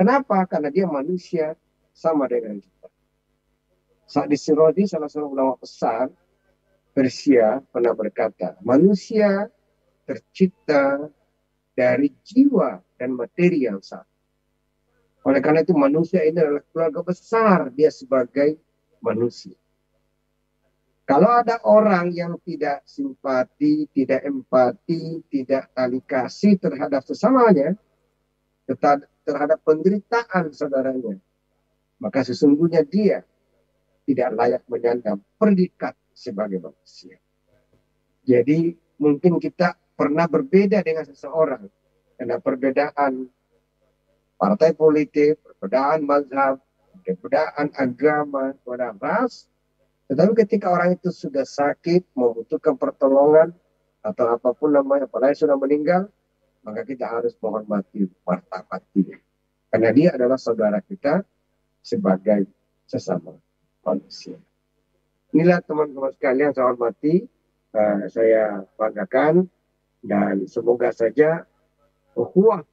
Kenapa? Karena dia manusia sama dengan kita. Sa'di Sirodi, salah seorang ulama besar Persia, pernah berkata, manusia tercipta dari jiwa dan materi yang sama. Oleh karena itu manusia ini adalah keluarga besar, dia sebagai manusia. Kalau ada orang yang tidak simpati, tidak empati, tidak tali kasih terhadap sesamanya, terhadap penderitaan saudaranya, maka sesungguhnya dia tidak layak menyandang predikat sebagai manusia. Jadi mungkin kita pernah berbeda dengan seseorang karena perbedaan partai politik, perbedaan mazhab, perbedaan agama, perbedaan ras. Tetapi ketika orang itu sudah sakit, membutuhkan pertolongan atau apapun namanya, apalagi sudah meninggal, maka kita harus menghormati martabat dia. Karena dia adalah saudara kita sebagai sesama manusia. Inilah teman-teman sekalian saya hormati, saya banggakan, dan semoga saja ukhuwah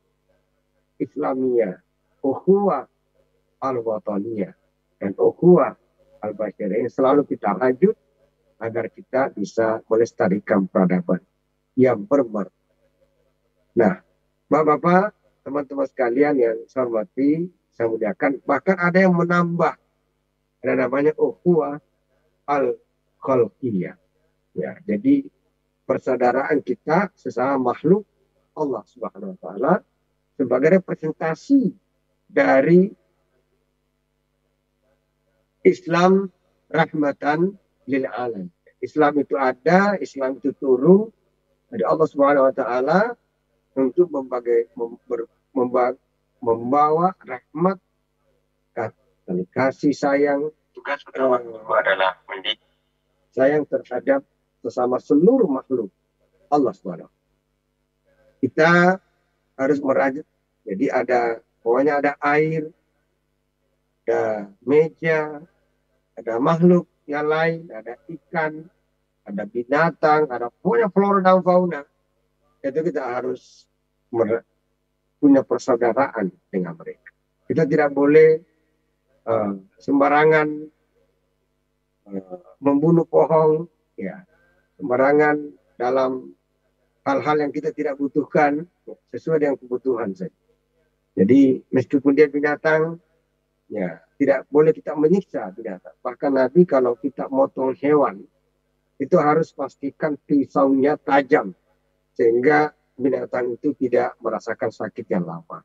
Islamiyah, ukhuwah al-wataniyah, dan ukhuwah al-basyariyah selalu kita lanjut agar kita bisa melestarikan peradaban yang bermartabat. Nah, Bapak-bapak, teman-teman sekalian yang saya hormati, saya muliakan, bahkan ada yang menambah, ada namanya ukhuwah al-khalqiyah. Ya, jadi persaudaraan kita sesama makhluk Allah Subhanahu wa taala sebagai representasi dari Islam rahmatan lil alam. Islam itu ada, Islam itu turun dari Allah Subhanahu wa taala untuk membawa rahmat, kasih sayang. Tugas utama adalah mendidik sayang terhadap sesama seluruh makhluk Allah Subhanahu. Kita harus merajut. Jadi pokoknya ada air, ada meja, ada makhluk yang lain, ada ikan, ada binatang, ada pokoknya flora dan fauna. Itu kita harus punya persaudaraan dengan mereka. Kita tidak boleh sembarangan membunuh pohon, ya, sembarangan dalam hal-hal yang kita tidak butuhkan, sesuai dengan kebutuhan saja. Jadi meskipun dia binatang, ya Tidak boleh kita menyiksa binatang. Bahkan Nabi kalau kita motong hewan, itu harus pastikan pisaunya tajam. Sehingga binatang itu tidak merasakan sakit yang lama.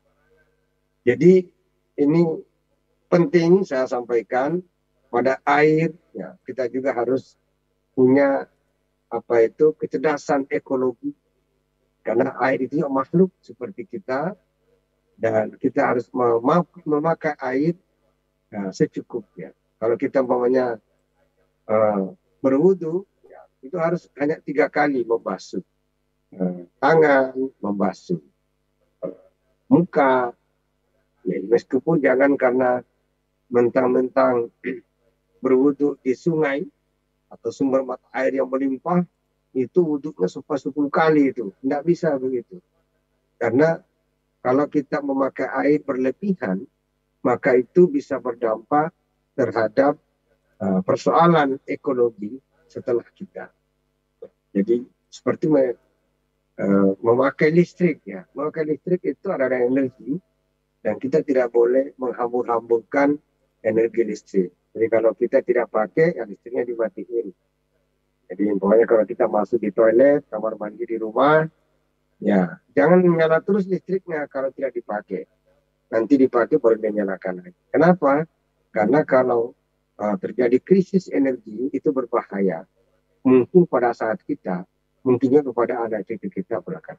Jadi ini penting saya sampaikan pada air. Ya, kita juga harus punya kecerdasan ekologi. Karena air itu makhluk seperti kita. Dan kita harus memakai air secukupnya. Kalau kita umpamanya berwudu, ya, itu harus hanya 3 kali membasuh tangan, membasuh muka. Ya, meskipun jangan karena mentang-mentang berwudu di sungai atau sumber mata air yang melimpah, itu wudunya 10 kali itu. Tidak bisa begitu. Karena kalau kita memakai air berlebihan, maka itu bisa berdampak terhadap persoalan ekologi setelah kita. Jadi seperti memakai listrik, ya. Memakai listrik itu adalah energi dan kita tidak boleh menghambur-hamburkan energi listrik. Jadi kalau kita tidak pakai, ya listriknya dimatiin. Jadi pokoknya kalau kita masuk di toilet, kamar mandi di rumah, ya jangan nyala terus listriknya kalau tidak dipakai. Nanti dipakai baru dinyalakan lagi. Kenapa? Karena kalau terjadi krisis energi itu berbahaya. Mungkin pada saat kita, mungkinnya kepada anak cucu kita belakang.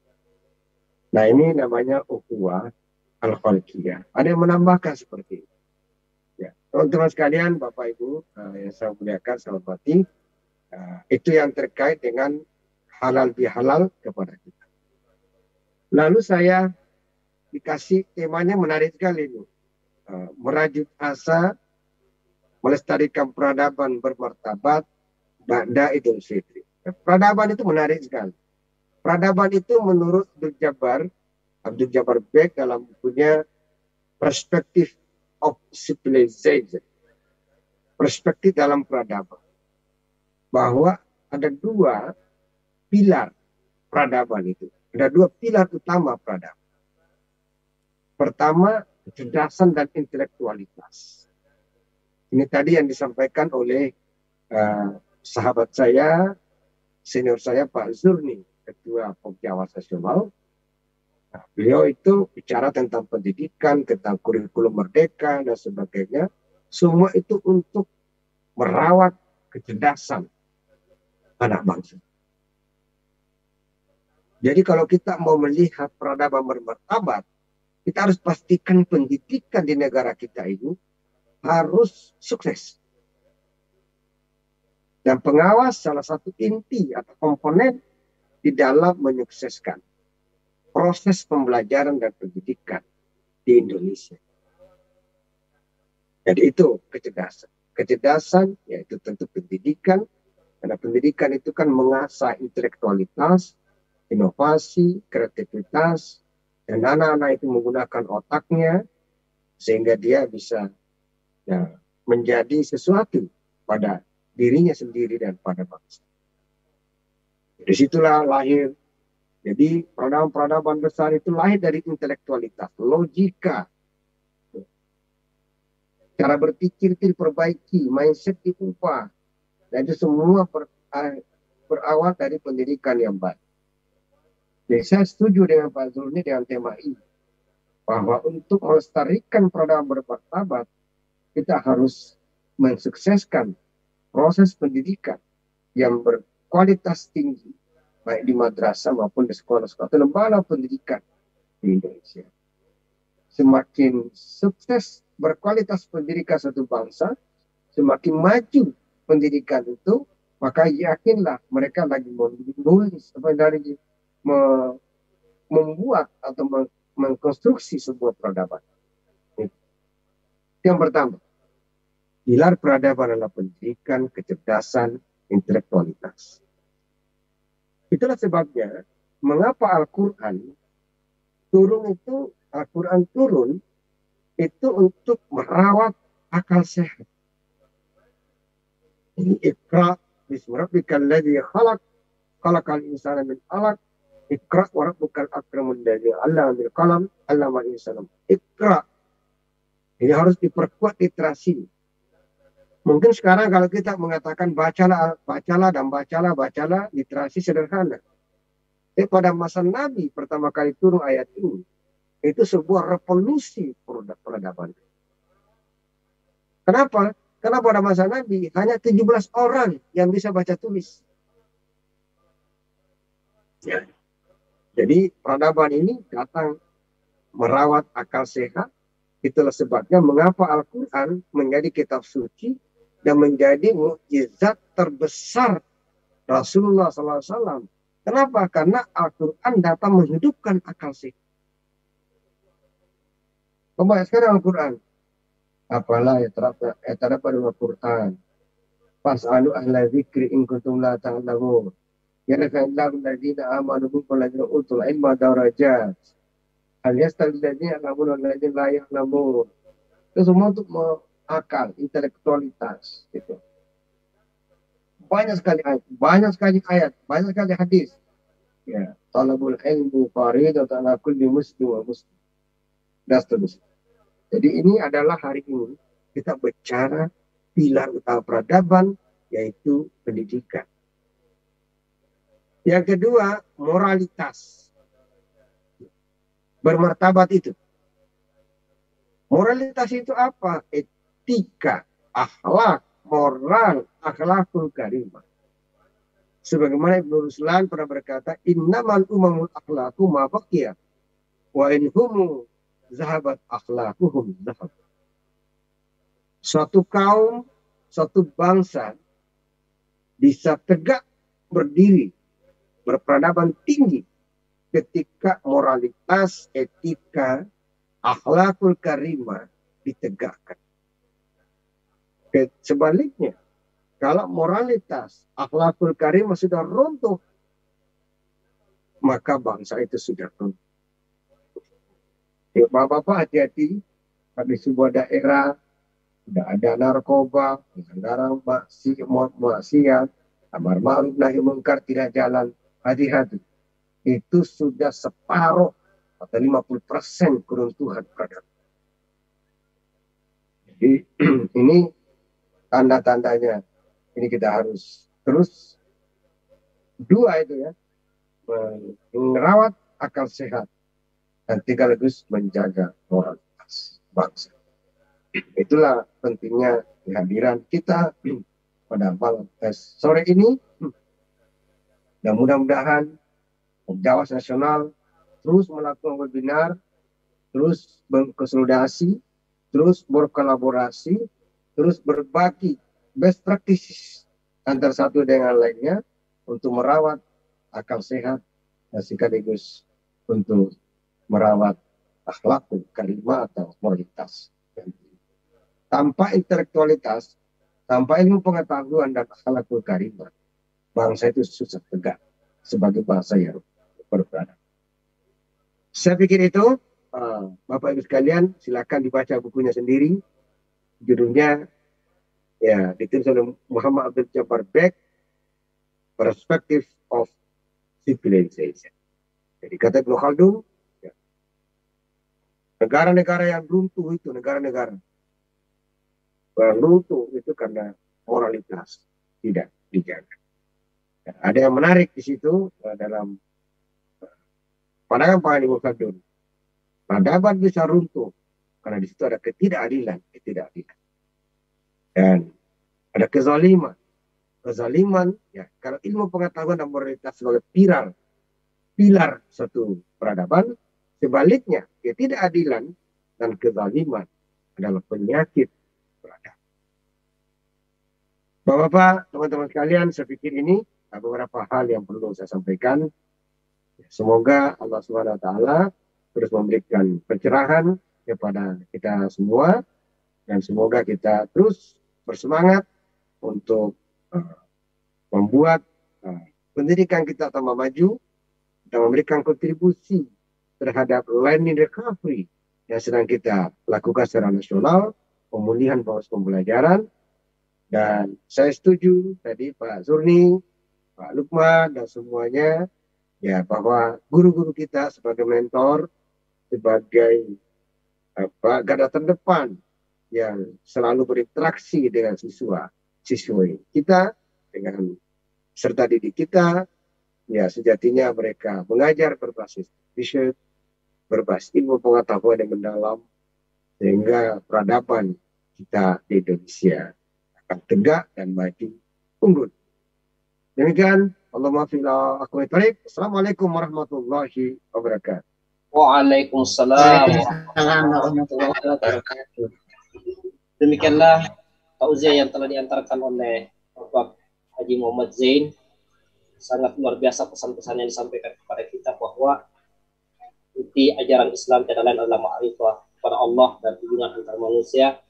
Nah ini namanya ukhuwah al-khalqiyah. Ada yang menambahkan seperti itu. Ya, teman-teman sekalian, Bapak Ibu yang saya muliakan, saya hormati, itu yang terkait dengan halal bihalal kepada kita. Lalu saya dikasih temanya menarik sekali ini. Merajut asa, melestarikan peradaban bermartabat, ba'da Idul Fitri. Peradaban itu menarik sekali. Peradaban itu menurut Abdul Jabbar Beg dalam bukunya Perspective of Civilization. Perspektif dalam peradaban. Bahwa ada 2 pilar peradaban itu. Ada 2 pilar utama peradaban. Pertama, kecerdasan dan intelektualitas. Ini tadi yang disampaikan oleh sahabat saya, senior saya Pak Zurni, Ketua Pok Jawas Nasional. Nah, beliau itu bicara tentang pendidikan, tentang kurikulum merdeka dan sebagainya. Semua itu untuk merawat kecerdasan anak bangsa. Jadi kalau kita mau melihat peradaban bermartabat, kita harus pastikan pendidikan di negara kita ini harus sukses. Dan pengawas salah satu inti atau komponen di dalam menyukseskan proses pembelajaran dan pendidikan di Indonesia. Jadi itu kecerdasan. Kecerdasan yaitu tentu pendidikan. Karena pendidikan itu kan mengasah intelektualitas, inovasi, kreativitas, dan anak-anak itu menggunakan otaknya sehingga dia bisa menjadi sesuatu pada dirinya sendiri dan pada bangsa. Disitulah lahir. Jadi peradaban besar itu lahir dari intelektualitas, logika. Cara berpikir itu diperbaiki, mindset diubah. Dan itu semua berawal dari pendidikan yang baik. Jadi saya setuju dengan Pak Zulni dengan tema ini. Bahwa untuk melestarikan peradaban bermartabat, kita harus mensukseskan proses pendidikan yang berkualitas tinggi, baik di madrasah maupun di sekolah-sekolah atau lembaga pendidikan di Indonesia. Semakin sukses berkualitas pendidikan satu bangsa, semakin maju pendidikan itu, maka yakinlah mereka lagi menulis, membuat atau mengkonstruksi sebuah peradaban. Yang pertama, pilar peradaban adalah pendidikan, kecerdasan, intelektualitas. Itulah sebabnya mengapa Al-Quran turun itu untuk merawat akal sehat. Ini Iqra bismi rabbikal ladzi khalaq, khalaqal insana min 'alaq, Iqra wa rabbukal akramul ladzi 'allama bil qalam, 'allamal insana. Iqra. Ini harus diperkuat literasi. Mungkin sekarang kalau kita mengatakan bacalah, literasi sederhana. Tapi pada masa Nabi pertama kali turun ayat ini, itu sebuah revolusi peradaban. Kenapa? Karena pada masa Nabi hanya 17 orang yang bisa baca tulis. Ya. Jadi peradaban ini datang merawat akal sehat. Itulah sebabnya mengapa Al-Quran menjadi kitab suci dan menjadi mukjizat terbesar Rasulullah SAW. Kenapa? Karena Al-Quran datang menghidupkan akal sehat. Coba sekarang Al-Quran. Apalah ya terdapat dalam Al-Quran. Fas'alu ahla dzikri in kuntum la ta'lamun. Ya rafa'allahu alladziina aamanu minkum walladziina utul ilma darajat. Hal yastawi alladziina ya'lamuuna wal ladziina la ya'lamun. Itu semua untuk akal, intelektualitas gitu. Banyak sekali ayat, banyak sekali hadis. Ya, talabul ilmu fariidatun 'ala kulli muslim wa muslim. Dan seterusnya. Jadi ini adalah hari ini kita bicara pilar utama peradaban, yaitu pendidikan. Yang kedua, moralitas. Bermartabat itu. Moralitas itu apa? Etika, akhlak, moral, akhlakul karimah. Sebagaimana Ibnu Ruslan pernah berkata, innamal umamul akhlaku ma baqiya wa in humu zahabat akhlakuhum zahab. Suatu kaum, suatu bangsa bisa tegak berdiri, berperadaban tinggi ketika moralitas, etika, akhlakul karimah ditegakkan. Sebaliknya, kalau moralitas, akhlakul karimah sudah runtuh, maka bangsa itu sudah runtuh. Ya, Bapak-bapak hati-hati, di sebuah daerah sudah ada narkoba, pelanggaran maksiat, amar ma'ruf nahi munkar tidak jalan, hati-hati. Itu sudah separuh atau 50% keruntuhan peradaban. Jadi ini tanda-tandanya. Ini kita harus terus dua itu ya, merawat akal sehat dan sekaligus menjaga moralitas bangsa. Itulah pentingnya kehadiran kita pada malam sore ini. Dan mudah-mudahan Jawas Nasional terus melakukan webinar, terus berkonsolidasi, terus berkolaborasi, terus berbagi best practices antara satu dengan lainnya untuk merawat akal sehat dan sekaligus untuk merawat akhlakul karimah atau moralitas. Tanpa intelektualitas, tanpa ilmu pengetahuan dan akhlakul karimah, bangsa itu susah tegak sebagai bangsa yang berperadaban. Saya pikir itu, Bapak Ibu sekalian, silakan dibaca bukunya sendiri. Judulnya ya ditulis oleh Muhammad Abdul Jabbar Beck, Perspective of Civilization. Jadi kata Ibnu Khaldun, ya, negara-negara yang runtuh itu negara-negara runtuh itu karena moralitas tidak dijaga. Ya, ada yang menarik di situ dalam pandangan Pak Ibnu Khaldun. Peradaban bisa runtuh karena di situ ada ketidakadilan. Dan ada kezaliman. Kezaliman, ya, kalau ilmu pengetahuan dan moralitas sebagai pilar satu peradaban, sebaliknya ketidakadilan dan kezaliman adalah penyakit peradaban. Bapak-bapak, teman-teman sekalian, saya pikir ini ada beberapa hal yang perlu saya sampaikan. Semoga Allah SWT terus memberikan pencerahan kepada kita semua, dan semoga kita terus bersemangat untuk membuat pendidikan kita tambah maju dan memberikan kontribusi terhadap learning recovery yang sedang kita lakukan secara nasional, pemulihan proses pembelajaran. Dan saya setuju tadi Pak Zurni, Pak Lukman dan semuanya, ya, bahwa guru-guru kita sebagai mentor, sebagai garda terdepan yang selalu berinteraksi dengan siswi kita, dengan peserta didik kita, ya sejatinya mereka mengajar berbasis riset, berbasis ilmu pengetahuan yang mendalam, sehingga peradaban kita di Indonesia akan tegak dan maju unggul. Demikian, Allahumma fila akhwat barik. Assalamualaikum warahmatullahi wabarakatuh. Waalaikumsalam warahmatullahi wabarakatuh. Demikianlah tausiah yang telah diantarkan oleh Bapak Haji Muhammad Zain. Sangat luar biasa pesan-pesan yang disampaikan kepada kita bahwa inti ajaran Islam tidak lain adalah ma'rifah kepada Allah dan hubungan antar manusia,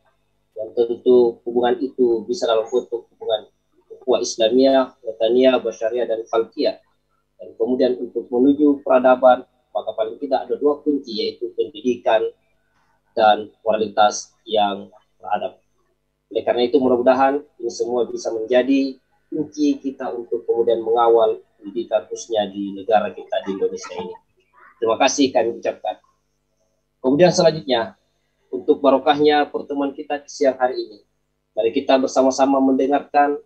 yang tentu hubungan itu bisa dalam bentuk hubungan ukhuwah Islamiyah, wataniyah, basyariah, dan falkiyah. Dan kemudian untuk menuju peradaban, maka paling tidak ada dua kunci, yaitu pendidikan dan kualitas yang beradab. Oleh karena itu mudah-mudahan ini semua bisa menjadi kunci kita untuk kemudian mengawal pendidikan khususnya di negara kita di Indonesia ini. Terima kasih kami ucapkan. Kemudian selanjutnya, untuk barokahnya pertemuan kita di siang hari ini, mari kita bersama-sama mendengarkan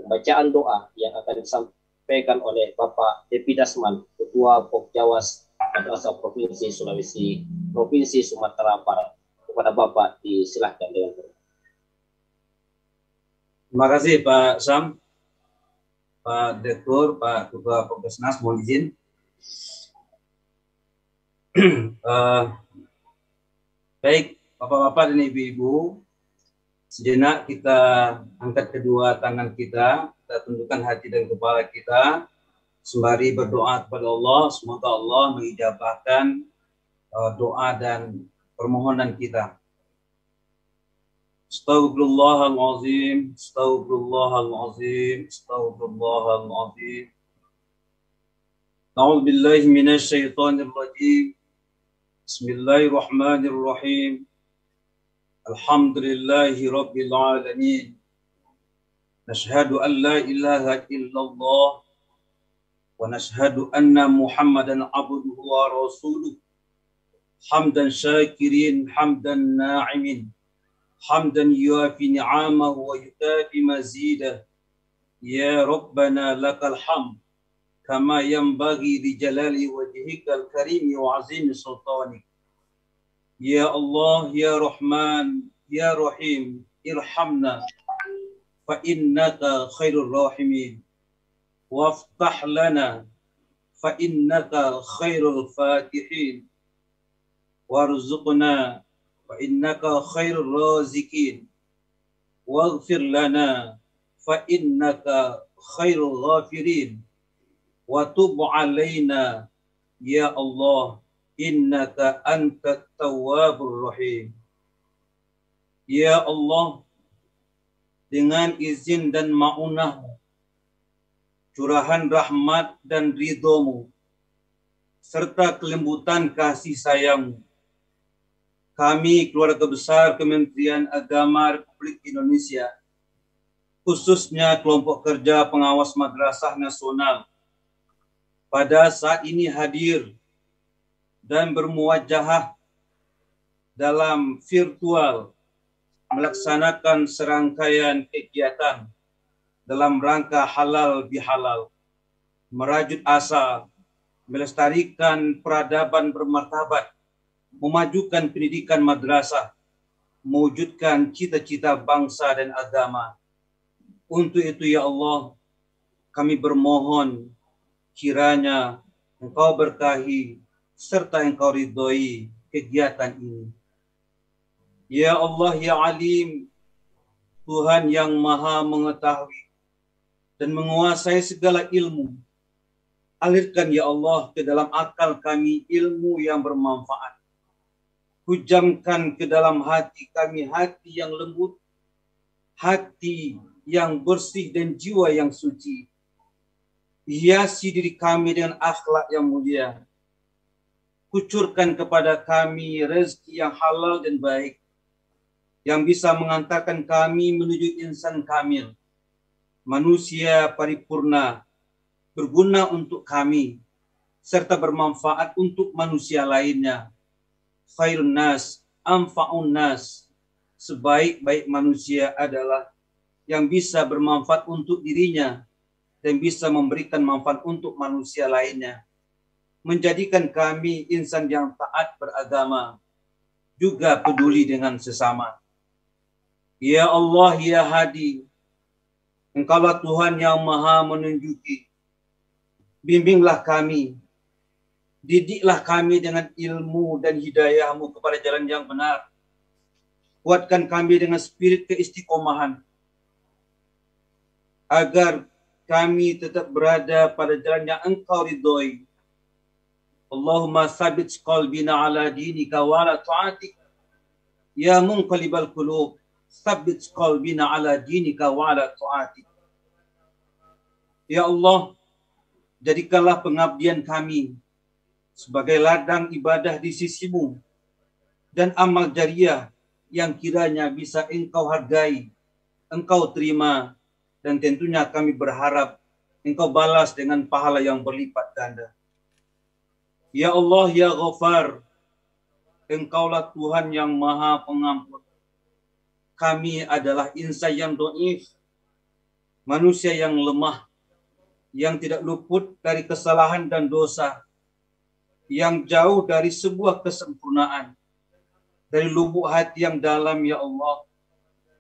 pembacaan doa yang akan disampaikan oleh Bapak Depi Dasman, Ketua Pokjawas Madrasah Provinsi Sulawesi, Provinsi Sumatera Barat. Kepada Bapak disilahkan dengan berdoa. Terima kasih Pak Sam, Pak Direktur, Pak Ketua Pokdesnas, mohon izin. Baik, Bapak-bapak dan Ibu-ibu, sejenak kita angkat kedua tangan kita tundukkan hati dan kepala kita, sembari berdoa kepada Allah, semoga Allah mengijabahkan doa dan permohonan kita. Astaghfirullahalazim, astaghfirullahalazim, astaghfirullahalazim. A'udzu billahi minasy syaithanir rajim. Bismillahirrahmanirrahim. Alhamdulillahi rabbil alamin. Nashhadu an la ilaha illallah wa nashhadu anna Muhammadan abduhu wa rasuluh. Hamdan syakirin, hamdan na'imin, hamdan yuafi ni'amahu wa yukafi mazidah. Ya Rabbana lakal hamd kama yanbaghi li jalali wajhikal karimi wa azimi sultanik. Ya Allah, ya Rahman, ya Rahim, irhamna fa innaka khairur rahimin. Waftah lana fa innaka khairul fatihin. Warzuqna fa innaka khairur razikin. Waghfir lana fa innaka khairul ghafirin. Wa tub alaina ya Allah innaka antat tawwabur rahim. Ya Allah, dengan izin dan ma'unah, curahan rahmat dan ridhomu, serta kelembutan kasih sayangmu, kami keluarga besar Kementerian Agama Republik Indonesia, khususnya kelompok kerja pengawas Madrasah Nasional, pada saat ini hadir dan bermuwajahah dalam virtual melaksanakan serangkaian kegiatan dalam rangka halal bihalal, merajut asa, melestarikan peradaban bermartabat, memajukan pendidikan madrasah, mewujudkan cita-cita bangsa dan agama. Untuk itu ya Allah, kami bermohon kiranya Engkau berkahi serta Engkau ridhoi kegiatan ini. Ya Allah, ya Alim, Tuhan yang maha mengetahui dan menguasai segala ilmu, alirkan ya Allah ke dalam akal kami ilmu yang bermanfaat. Hujamkan ke dalam hati kami hati yang lembut, hati yang bersih dan jiwa yang suci. Hiasi diri kami dengan akhlak yang mulia. Kucurkan kepada kami rezeki yang halal dan baik, yang bisa mengantarkan kami menuju insan kamil, manusia paripurna, berguna untuk kami, serta bermanfaat untuk manusia lainnya. Khairun nas, anfa'un nas, sebaik-baik manusia adalah yang bisa bermanfaat untuk dirinya dan bisa memberikan manfaat untuk manusia lainnya. Menjadikan kami insan yang taat beragama, juga peduli dengan sesama. Ya Allah, Ya Hadi, Engkaulah Tuhan yang maha menunjuki. Bimbinglah kami, didiklah kami dengan ilmu dan hidayah-Mu kepada jalan yang benar. Kuatkan kami dengan spirit keistiqomahan, agar kami tetap berada pada jalan yang Engkau ridhoi. Allahumma sabit qalbina ala dinika wa ala ta'atik. Ya munqalibal qulub, sabit qalbina ala dinika wa ala ta'atik. Ya Allah, jadikanlah pengabdian kami sebagai ladang ibadah di sisi-Mu dan amal jariah yang kiranya bisa Engkau hargai, Engkau terima, dan tentunya kami berharap Engkau balas dengan pahala yang berlipat ganda. Ya Allah, Ya Ghafar, Engkaulah Tuhan yang maha pengampun. Kami adalah insan yang dhaif, manusia yang lemah, yang tidak luput dari kesalahan dan dosa, yang jauh dari sebuah kesempurnaan. Dari lubuk hati yang dalam, ya Allah,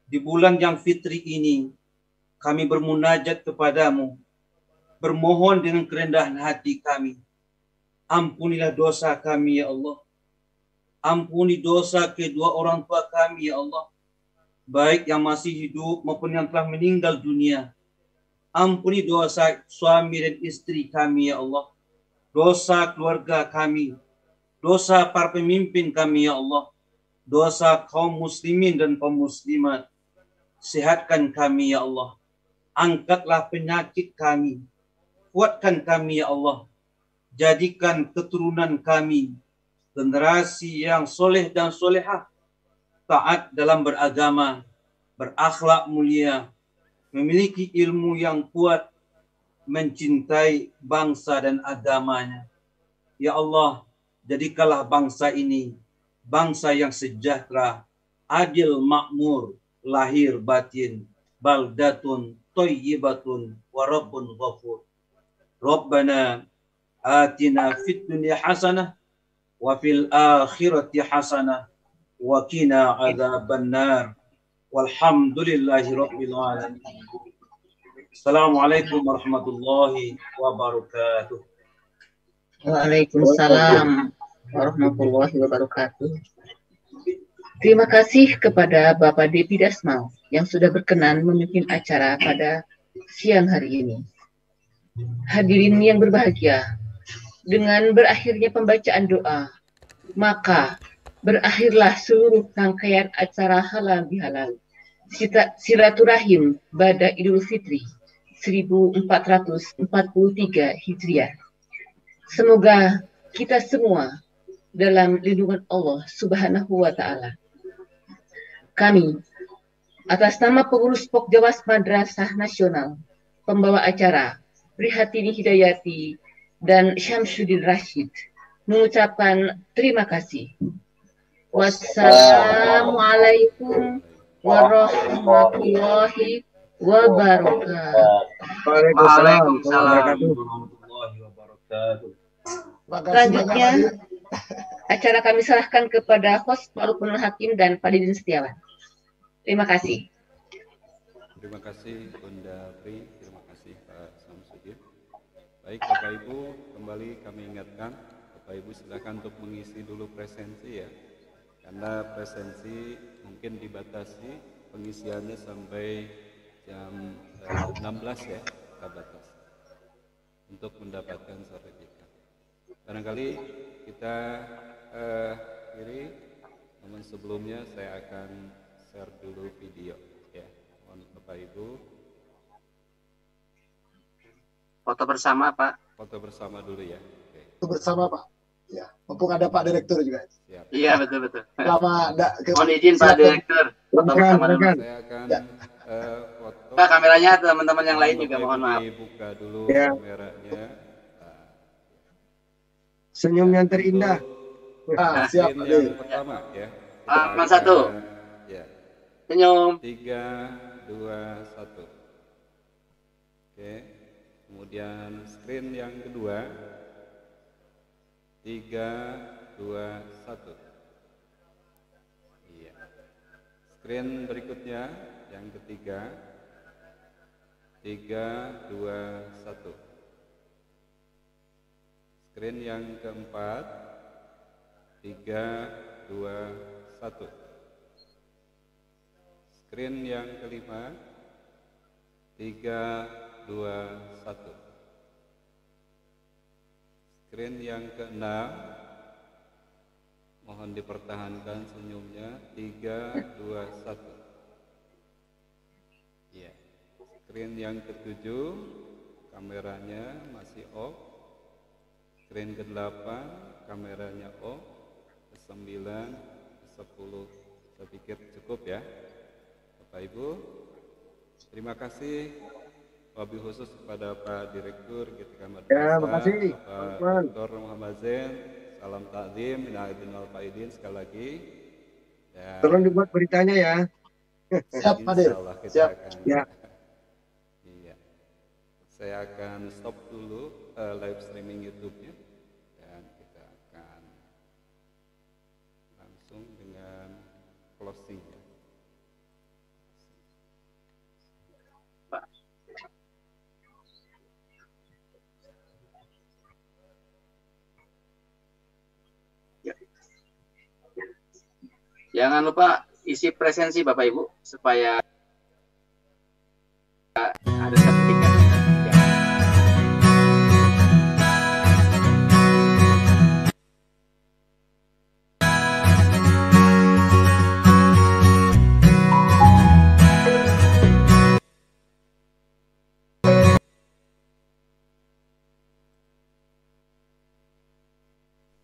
di bulan yang fitri ini, kami bermunajat kepadamu, bermohon dengan kerendahan hati kami. Ampunilah dosa kami, ya Allah. Ampuni dosa kedua orang tua kami, ya Allah, baik yang masih hidup maupun yang telah meninggal dunia. Ampuni dosa suami dan istri kami, ya Allah. Dosa keluarga kami, dosa para pemimpin kami, ya Allah. Dosa kaum muslimin dan kaum muslimat. Sehatkan kami, ya Allah. Angkatlah penyakit kami. Kuatkan kami, ya Allah. Jadikan keturunan kami generasi yang soleh dan solehah, taat dalam beragama, berakhlak mulia, memiliki ilmu yang kuat, mencintai bangsa dan agamanya. Ya Allah, jadikanlah bangsa ini bangsa yang sejahtera, adil, makmur, lahir batin, baldatun thayyibatun wa rabbun ghafur. Rabbana atina fid dunya hasanah wa fil akhirati hasanah wa qina adzabannar. Walhamdulillahi rabbil alamin. Assalamualaikum warahmatullahi wabarakatuh. Waalaikumsalam warahmatullahi wabarakatuh. Terima kasih kepada Bapak Depi Dasmal yang sudah berkenan memimpin acara pada siang hari ini. Hadirin yang berbahagia, dengan berakhirnya pembacaan doa, maka berakhirlah seluruh rangkaian acara halal bihalal silaturahim pada Idul Fitri 1443 Hijriah. Semoga kita semua dalam lindungan Allah Subhanahu wa Ta'ala. Kami atas nama pengurus Pokjawas Madrasah Nasional, pembawa acara Prihatini Hidayati dan Syamsuddin Rashid mengucapkan terima kasih. Wassalamualaikum warahmatullahi wabarakatuh. Waalaikumsalam warahmatullahi wabarakatuh. Selanjutnya, acara kami serahkan kepada host Pak Lukmanul Hakim dan Pak Didin Setiawan. Terima kasih. Terima kasih Bunda Pri, terima kasih Pak Samsudin. Baik Bapak Ibu, kembali kami ingatkan, Bapak Ibu silakan untuk mengisi dulu presensi ya. Karena presensi mungkin dibatasi pengisiannya sampai jam 16 ya, kita batas untuk mendapatkan sertifikat. Barangkali kita namun sebelumnya saya akan share dulu video ya. Mohon Bapak Ibu. Foto bersama Pak. Foto bersama dulu ya. Oke. Foto bersama Pak. Ya, mumpung ada Pak Direktur juga. Siap. Iya betul. Selama mohon izin Pak Direktur. Foto bersama dulu. Saya akan foto. Pak kameranya teman-teman yang lain juga mohon maaf. Dibuka dulu ya. Kameranya. Senyum yang terindah. Siap. Yang pertama ya. Mas satu. Ya. Senyum. 3, 2, 1. Oke. Kemudian screen yang kedua. 3, 2, 1. Iya. Screen berikutnya yang ketiga. 3, 2, 1. Screen yang keempat. 3, 2, 1. Screen yang kelima. 3, 2, 1. Screen yang keenam. Mohon dipertahankan senyumnya. 3, 2, 1. Iya. Screen yang ketujuh, kameranya masih off. Screen ke-8, kameranya off. Ke-9, ke-10. Saya pikir cukup ya, Bapak Ibu. Terima kasih. Wabil khusus kepada Pak Direktur GTK Madrasah, Ya, makasih. Bapak Dr. Muhammad Zain. Salam takdim, minal aidin wal faidin sekali lagi. Dan Tolong dibuat beritanya ya. Siap, Hadir. insyaallah kita Siap. akan Ya. Iya. Saya akan stop dulu live streaming YouTube-nya dan kita akan langsung dengan closing-nya. Jangan lupa isi presensi Bapak Ibu supaya ada sertifikat. Ya.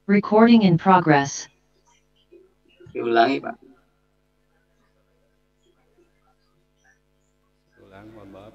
Recording in progress. Diulangi Pak. Ulang, mohon maaf.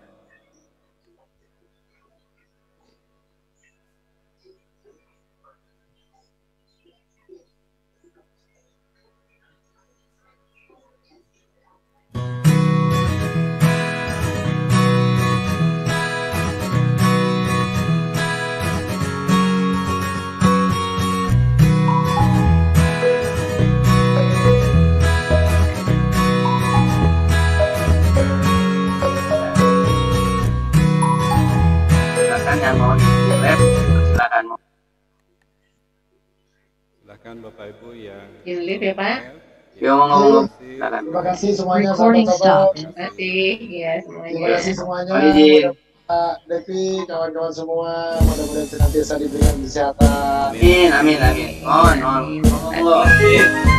Silakan yang mau di lab, silakan. Silakan Bapak Ibu yang Di live ya Pak. Yo ngomong, silakan. Terima kasih semuanya. Recording sahabat-sahabat. stopped. Terima kasih ya semuanya. Terima kasih semuanya. Pak izin. Pak Devi, kawan-kawan semua, mudah-mudahan senantiasa diberikan kesehatan. Amin, amin, amin. Mohon, mohon. Terima kasih.